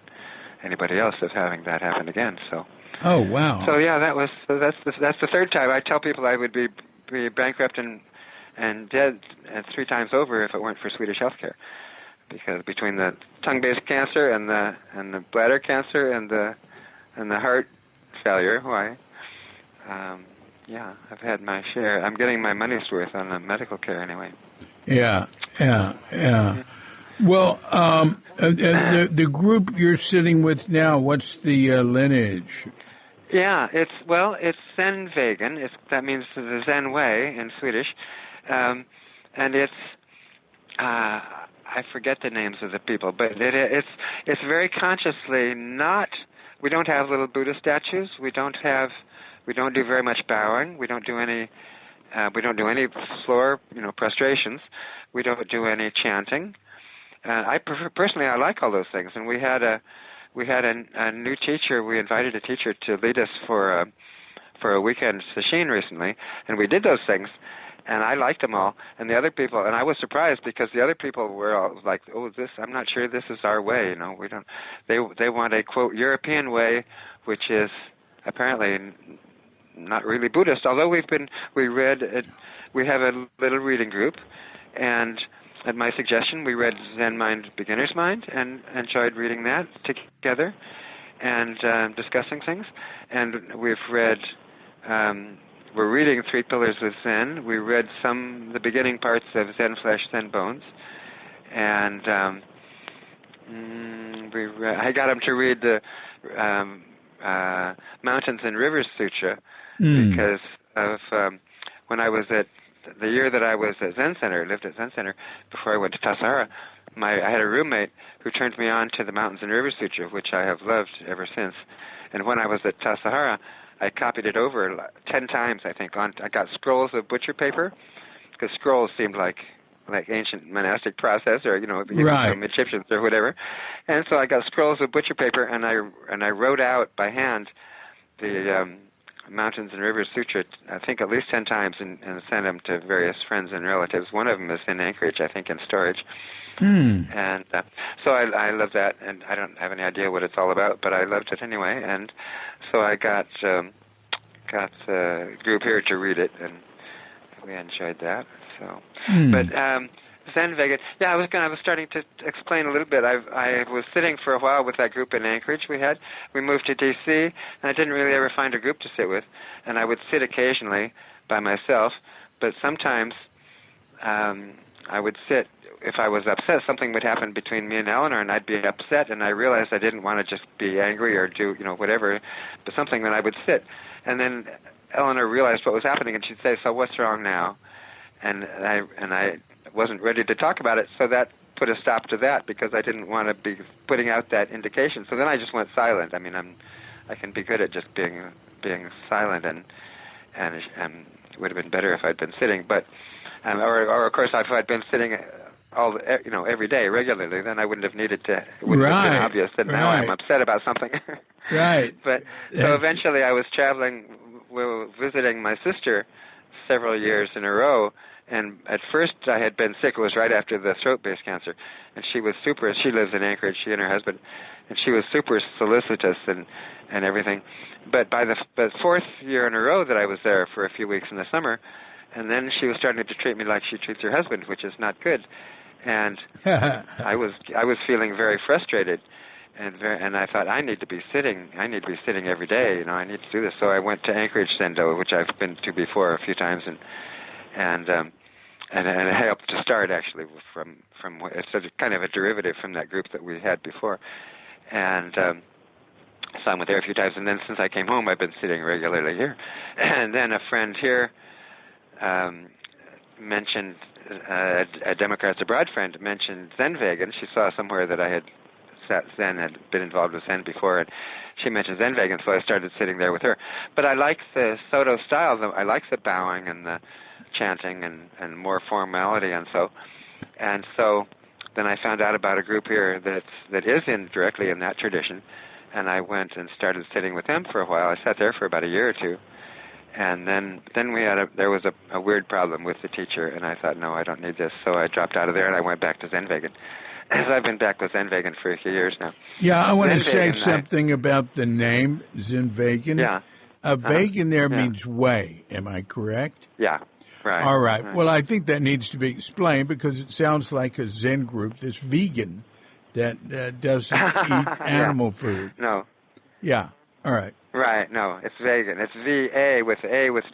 anybody else of having that happen again. So. Oh wow. So yeah, that's the third time. I tell people I would be bankrupt and dead 3 times over if it weren't for Swedish healthcare, because between the tongue-based cancer and the bladder cancer and the heart failure, yeah, I've had my share. I'm getting my money's worth on the medical care anyway. Yeah. Well, the group you're sitting with now, what's the lineage? Yeah, it's Zen vegan. That means the Zen way in Swedish, and it's I forget the names of the people, but it's very consciously not. We don't have little Buddha statues. We don't do very much bowing. We don't do any floor, prostrations. We don't do any chanting. Personally, I like all those things. And we had a new teacher. We invited a teacher to lead us for a weekend sesshin recently, and we did those things. And I liked them all. And the other people, and I was surprised because the other people were all like, "Oh, I'm not sure this is our way." We don't. They want a quote European way, which is apparently not really Buddhist, although we have a little reading group, and at my suggestion we read Zen Mind, Beginner's Mind, and enjoyed reading that together and discussing things. And we're reading 3 Pillars of Zen. We read the beginning parts of Zen Flesh, Zen Bones, and I got him to read the Mountains and Rivers Sutra, because of when I was the year that I was at Zen Center, lived at Zen Center before I went to Tassajara, I had a roommate who turned me on to the Mountains and Rivers Sutra, which I have loved ever since. And when I was at Tassajara, I copied it over 10 times, I think. I got scrolls of butcher paper, because scrolls seemed like ancient monastic process, or right. From Egyptians or whatever. And so I got scrolls of butcher paper, and I wrote out by hand the Mountains and Rivers Sutra, I think at least 10 times, and sent them to various friends and relatives. One of them is in Anchorage, I think, in storage. And so I love that, and I don't have any idea what it's all about, but I loved it anyway. And so I got got the group here to read it, and we enjoyed that. So, but Zen Vegan, yeah, I was starting to explain a little bit. I was sitting for a while with that group in Anchorage. We moved to D.C., and I didn't really ever find a group to sit with, and I would sit occasionally by myself, but sometimes I would sit. If I was upset, something would happen between me and Eleanor, and I'd be upset, and I realized I didn't want to just be angry or do, whatever, but something that I would sit. And then Eleanor realized what was happening, and she'd say, "So what's wrong now?" And I wasn't ready to talk about it, so that put a stop to that because I didn't want to be putting out that indication. So then I just went silent. I mean, I can be good at just being silent, and it would have been better if I'd been sitting, but or of course if I'd been sitting every day regularly, then I wouldn't have needed to. It wouldn't have been obvious that now I'm upset about something. Right. But so eventually, I was visiting my sister several years in a row, and at first I had been sick. It was right after the throat-based cancer, and she was super. She lives in Anchorage. She and her husband, and she was super solicitous and everything. But by the fourth year in a row that I was there for a few weeks in the summer, and then she was starting to treat me like she treats her husband, which is not good. And I was feeling very frustrated, and I thought I need to be sitting every day. I need to do this. So I went to Anchorage Zendo, which I've been to before a few times, and it helped to start actually from it's kind of a derivative from that group that we had before, and so I went there a few times. And then since I came home, I've been sitting regularly here. And then a friend here mentioned, a Democrats Abroad friend mentioned Zen Vegan. She saw somewhere that I had been involved with Zen before, and she mentioned Zen Vegan, so I started sitting there with her. But I like the Soto style. I like the bowing and the chanting and more formality, and so then I found out about a group here that is directly in that tradition, and I went and started sitting with them for a while. I sat there for about a year or two. And then there was a weird problem with the teacher, and I thought, no, I don't need this. So I dropped out of there, and I went back to Zen Vegan. So I've been back with Zen Vegan for a few years now. Yeah, I want to say something about the name, Zen Vegan. Yeah. Vegan there means way, am I correct? Yeah, right. All right. Well, I think that needs to be explained because it sounds like a Zen group that's vegan that doesn't eat animal food. No. Yeah, all right. Right, no, it's vegan. It's V-A with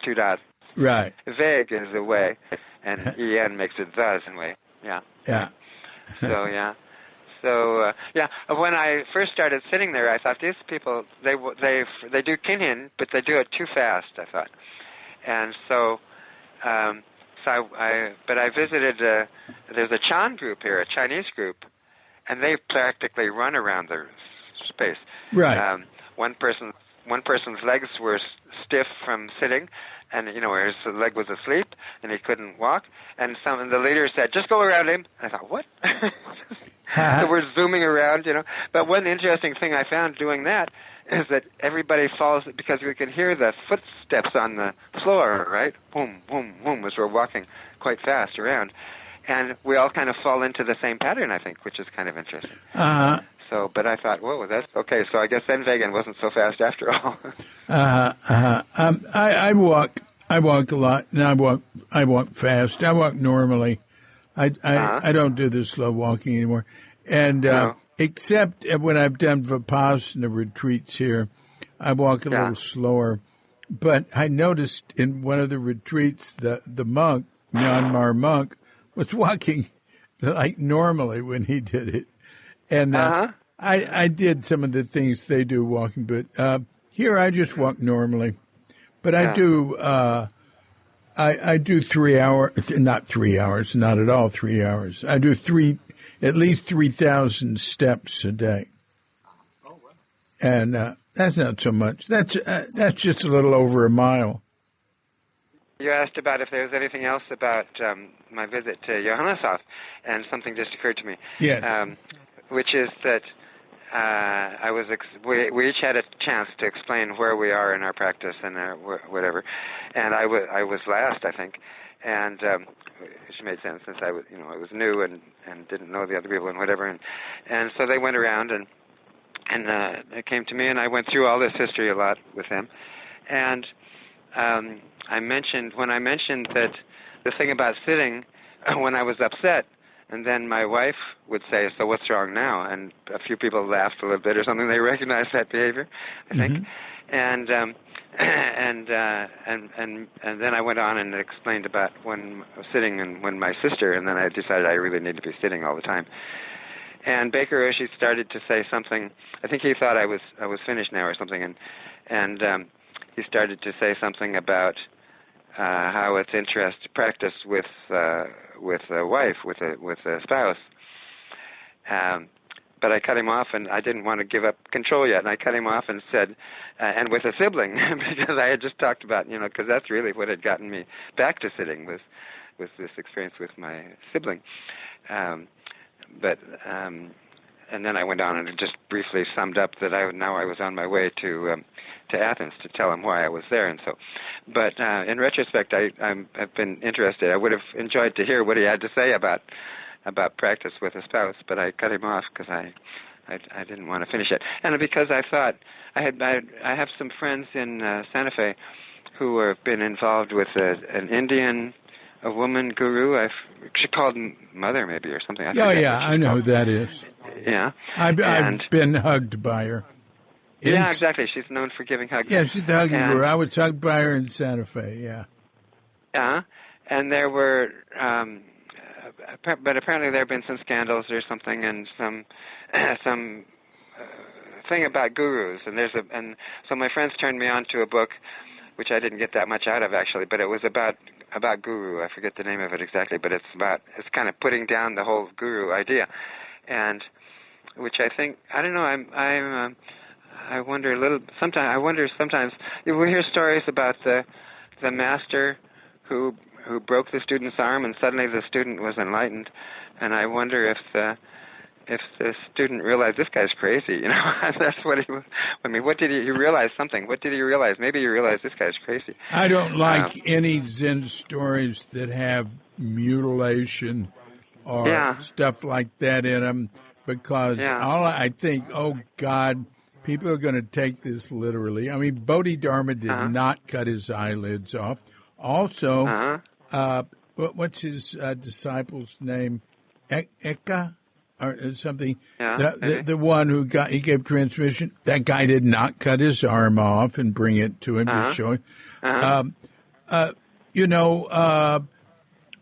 two dots. Right. Veg is the way, and E-N makes it the Zen way. Yeah. Yeah. So, yeah. So, when I first started sitting there, I thought, these people, they do kinhin, but they do it too fast, I thought. And so I visited, there's a Chan group here, a Chinese group, and they practically run around the space. Right. One person's legs were stiff from sitting, and his leg was asleep, and he couldn't walk. And the leader said, "Just go around him." I thought, what? So we're zooming around, But one interesting thing I found doing that is that everybody falls because we can hear the footsteps on the floor, right? Boom, boom, boom, as we're walking quite fast around, and we all kind of fall into the same pattern, I think, which is kind of interesting. So, but I thought, whoa, that's okay. So I guess Zen Vegan wasn't so fast after all. I walk a lot, and I walk fast. I walk normally. I don't do the slow walking anymore. And except when I've done Vipassana retreats here, I walk a little slower. But I noticed in one of the retreats, the monk, Myanmar monk, was walking like normally when he did it. And I did some of the things they do walking, but here I just walk normally. But I do I do 3 hours, not 3 hours, not at all 3 hours. I do at least 3,000 steps a day. Oh, wow. And that's not so much. That's just a little over a mile. You asked about if there was anything else about my visit to Johanneshof, and something just occurred to me. Yes. Which is that we each had a chance to explain where we are in our practice and whatever, and I was last, I think, and which made sense since I was new and didn't know the other people and whatever, and so they went around and it came to me, and I went through all this history a lot with them, and I mentioned that the thing about sitting when I was upset, and then my wife would say, "So what's wrong now?" And a few people laughed a little bit or something. They recognized that behavior, I think. And and then I went on and explained about when I was sitting and when my sister, and then I decided I really need to be sitting all the time. And Baker Oshie started to say something. I think he thought I was finished now or something, and he started to say something about how it's interest to practice with a wife, with a spouse. But I cut him off, and I didn't want to give up control yet. And I cut him off and said, and with a sibling, because I had just talked about, because that's really what had gotten me back to sitting was this experience with my sibling. And then I went on and just briefly summed up that I was on my way to Athens to tell him why I was there, and so. But in retrospect, I've been interested. I would have enjoyed to hear what he had to say about practice with a spouse, but I cut him off because I didn't want to finish it, and because I thought I have some friends in Santa Fe who have been involved with a woman guru. She called Mother maybe or something. I know who that is. Yeah, I've been hugged by her. Yeah, exactly. She's known for giving hugs. Yeah, she's the hugging guru. I was hugged by her in Santa Fe. Yeah. Yeah, and there were, but apparently there have been some scandals or something, and some thing about gurus, and so my friends turned me on to a book, which I didn't get that much out of actually, but it was about guru. I forget the name of it exactly, but it's kind of putting down the whole guru idea, and which I think, I don't know, I wonder a little. Sometimes we hear stories about the master who broke the student's arm, and suddenly the student was enlightened, and I wonder if the student realized this guy's crazy. That's what he was. I mean, what did he realize? Something. What did he realize? Maybe he realized this guy's crazy. I don't like any Zen stories that have mutilation or stuff like that in them, because I think, oh God, people are going to take this literally. I mean, Bodhidharma did not cut his eyelids off. Also, what's his disciple's name? Eka or something? Yeah, the one who he gave transmission. That guy did not cut his arm off and bring it to him to show him.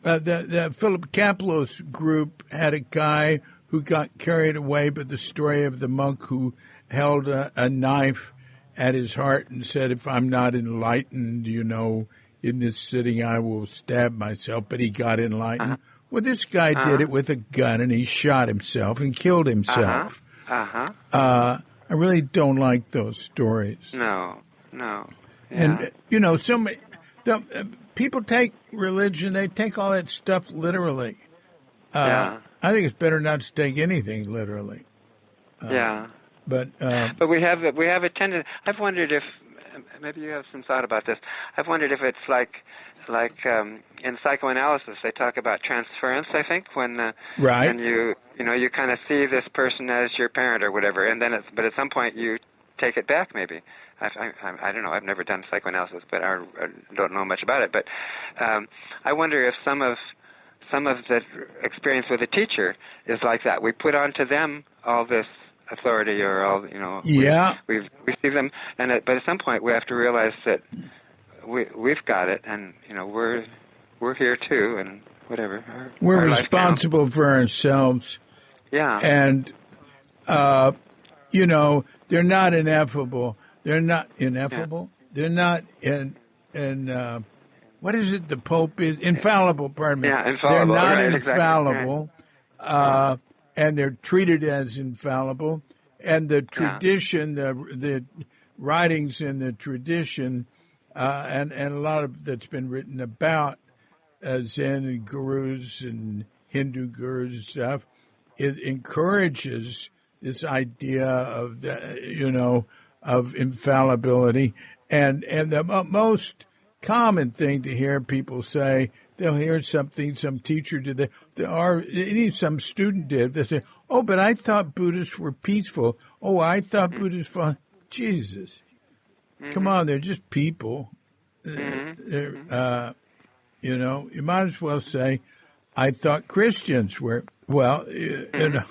The Philip Kaplos group had a guy who got carried away by the story of the monk who held a knife at his heart and said, "If I'm not enlightened, in this sitting, I will stab myself." But he got enlightened. Well, this guy did it with a gun, and he shot himself and killed himself. I really don't like those stories. No. Yeah. And, people take religion, they take all that stuff literally. I think it's better not to take anything literally. But we have a tendency. I've wondered if maybe you have some thought about this. I've wondered if it's like in psychoanalysis they talk about transference. I think when you kind of see this person as your parent or whatever, and then but at some point you take it back. Maybe I don't know. I've never done psychoanalysis, but I don't know much about it. But I wonder if some of the experience with a teacher is like that. We put onto them all this authority or all, we see them, but at some point we have to realize that we've got it, and we're here too, and whatever. We're responsible for ourselves. Yeah. And they're not ineffable. They're not ineffable. Yeah. They're not in what is it? The Pope is infallible. Pardon me. Yeah, infallible. They're not right, infallible. Exactly. And they're treated as infallible. And the tradition, the writings in the tradition, and a lot of that's been written about Zen and gurus and Hindu gurus and stuff, it encourages this idea of of infallibility. And the most common thing to hear people say, they'll hear something some teacher did, some student did. They say, "Oh, but I thought Buddhists were peaceful. Oh, I thought Buddhists were..." Jesus. Come on, they're just people. You know, you might as well say, I thought Christians were, well, you know.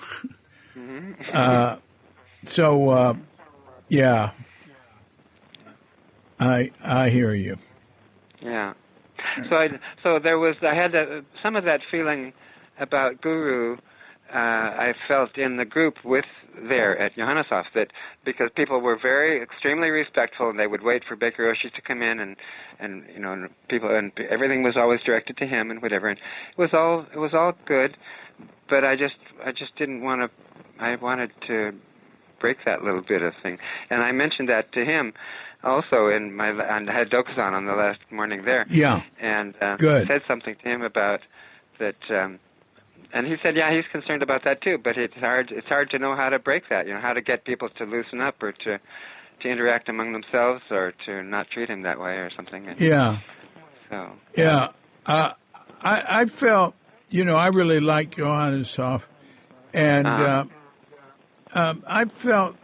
Yeah, I hear you. Yeah. So I had some of that feeling about Guru. I felt in the group there at Johanneshof, that because people were extremely respectful, and they would wait for Baker Oshie to come in, and you know, and everything was always directed to him and whatever, and it was all good, but I just didn't want to. I wanted to break that little bit of thing, and I mentioned that to him also and I had Dokuzan on the last morning there. Yeah. And good. Said something to him about that. And he said, yeah, he's concerned about that too, but it's hard to know how to break that, you know, how to get people to loosen up or to interact among themselves or to not treat him that way or something. And yeah. So. Yeah. I felt, you know, I really like Johanneshof, and I felt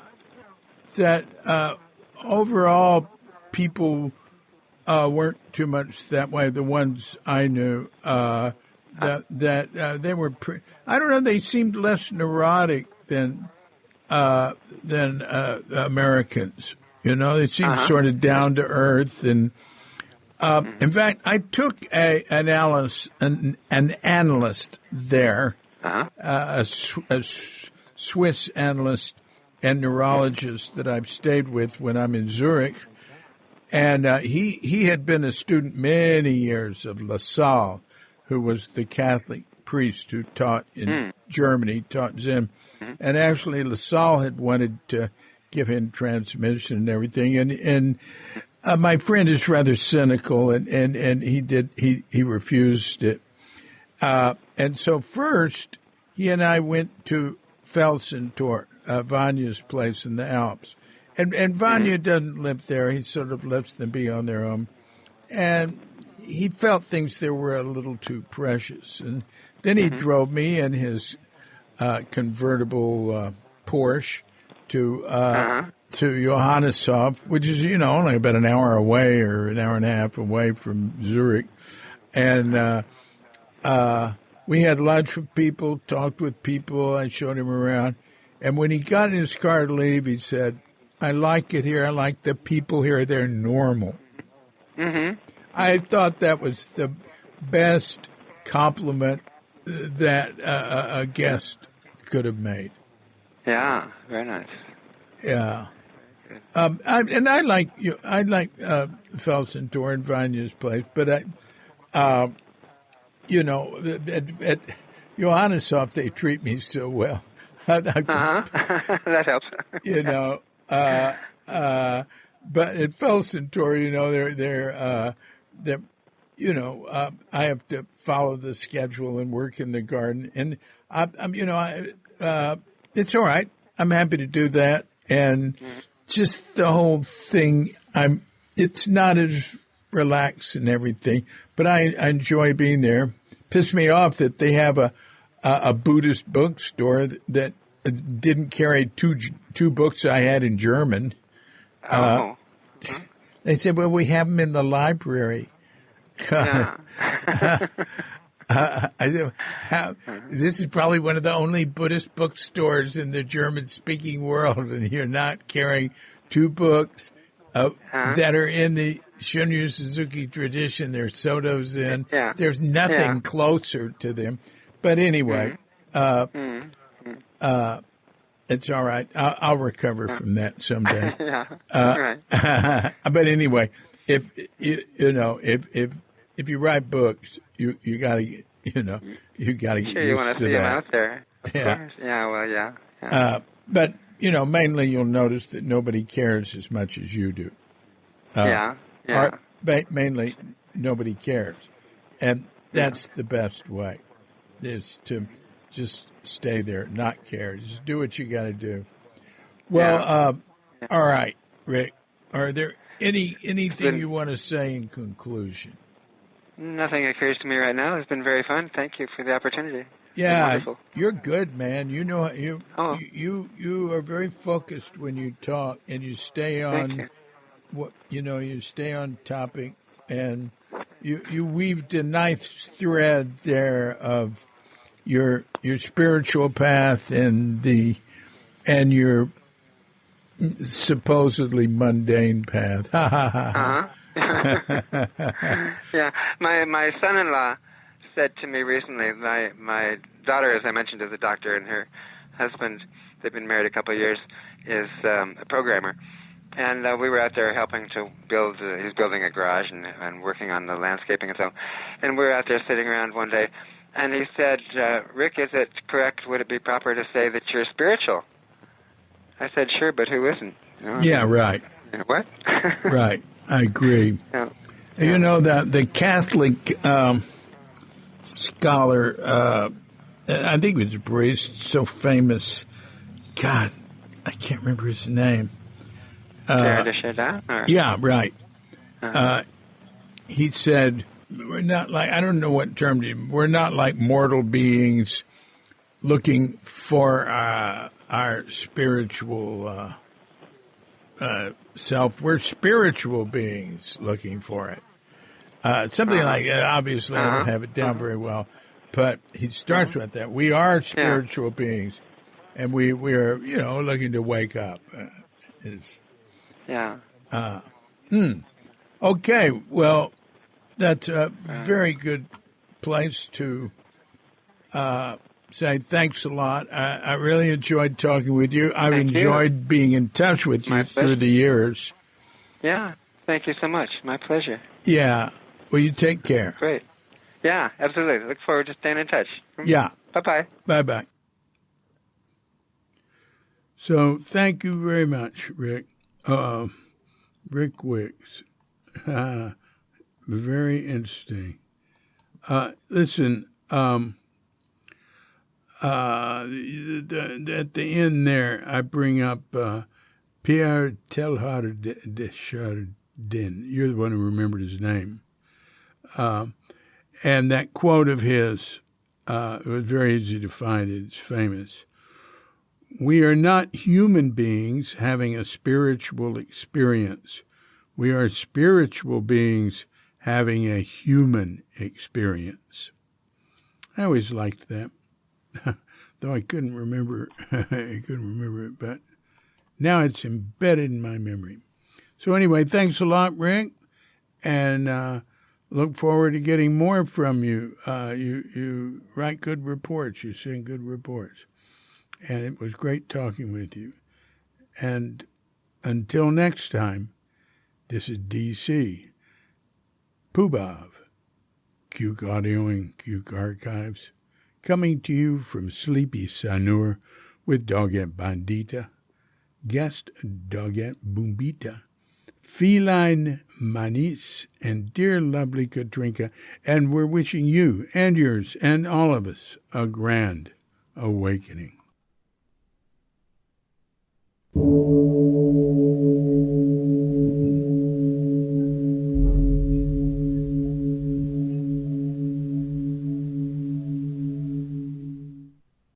that overall people weren't too much that way. The ones I knew, that they were, I don't know, they seemed less neurotic than Americans. You know, they seemed sort of down to earth. And in fact, I took an analyst there, a Swiss analyst and neurologist that I've stayed with when I'm in Zurich. And he had been a student many years of Lassalle, who was the Catholic priest who taught in Germany, taught Zen. And actually Lassalle had wanted to give him transmission and everything. And my friend is rather cynical, and he refused it. And so first, he and I went to Felsentor, Vanya's place in the Alps. And Vanya doesn't live there. He sort of lets them be on their own. And he felt things there were a little too precious. And then he drove me in his convertible Porsche to Johanneshof, which is, you know, only about an hour away or an hour and a half away from Zurich. And we had lunch with people, talked with people. I showed him around. And when he got in his car to leave, he said, I like it here. I like the people here. They're normal. I thought that was the best compliment that a guest could have made. Yeah, very nice. Yeah. I like Felsentor and Vanya's place, but you know, at Johanneshof, they treat me so well. That helps. You know, but at Felsentor, you know, they're you know, I have to follow the schedule and work in the garden, and I'm you know, it's all right. I'm happy to do that, and just the whole thing. It's not as relaxed and everything, but I enjoy being there. Pissed me off that they have a Buddhist bookstore that didn't carry two books I had in German. They said, well, we have them in the library. Yeah. This is probably one of the only Buddhist bookstores in the German-speaking world, and you're not carrying two books that are in the Shunryu Suzuki tradition. There's Soto Zen. Yeah. There's nothing closer to them. But anyway, it's all right. I'll recover from that someday. Right. But anyway, if you write books, you gotta get Sure, used you want to see them out there. Of Yeah. course. Yeah. Well, yeah. But you know, mainly you'll notice that nobody cares as much as you do. Mainly, nobody cares, and that's the best way, is to just stay there, not care. Just do what you got to do. Well, all right, Rick. Are there anything you want to say in conclusion? Nothing occurs to me right now. It's been very fun. Thank you for the opportunity. Yeah, you're good, man. You know, you are very focused when you talk, and you stay on you stay on topic. And you weaved a nice thread there of your spiritual path and your supposedly mundane path. Ha ha ha. Yeah, my son-in-law said to me recently. My daughter, as I mentioned, is a doctor, and her husband, they've been married a couple of years, is a programmer. And we were out there helping to build. He's building a garage and working on the landscaping and so. And we were out there sitting around one day, and he said, "Rick, is it correct? Would it be proper to say that you're spiritual?" I said, "Sure, but who isn't?" You know, yeah, right. What? Right, I agree. Yeah. You know that the Catholic scholar, I think it was Braced, so famous. God, I can't remember his name. Yeah, right. He said, "We're not like, I don't know what term, we're not like mortal beings looking for our spiritual self. We're spiritual beings looking for it." Something like that. Obviously, I don't have it down very well, but he starts with that. We are spiritual beings, and we are, looking to wake up. Yeah. Okay, well, that's a very good place to say thanks a lot. I really enjoyed talking with you. I've enjoyed being in touch with you through the years. Yeah, thank you so much. My pleasure. Yeah. Well, you take care. Great. Yeah, absolutely. Look forward to staying in touch. Yeah. Bye-bye. Bye-bye. So thank you very much, Rick. Rick Wicks. Very interesting. Listen, at the end there, I bring up Pierre Teilhard de Chardin. You're the one who remembered his name. And that quote of his, it was very easy to find it. It's famous. "We are not human beings having a spiritual experience. We are spiritual beings having a human experience." I always liked that, though I couldn't remember it, but now it's embedded in my memory. So anyway, thanks a lot, Rick, and look forward to getting more from you. You write good reports. You send good reports. And it was great talking with you. And until next time, this is DC, Pubav, Cuke Audio and Cuke Archives, coming to you from Sleepy Sanur with Doggett Bandita, guest Doggett Bumbita, Feline Manis, and dear lovely Katrinka, and we're wishing you and yours and all of us a grand awakening.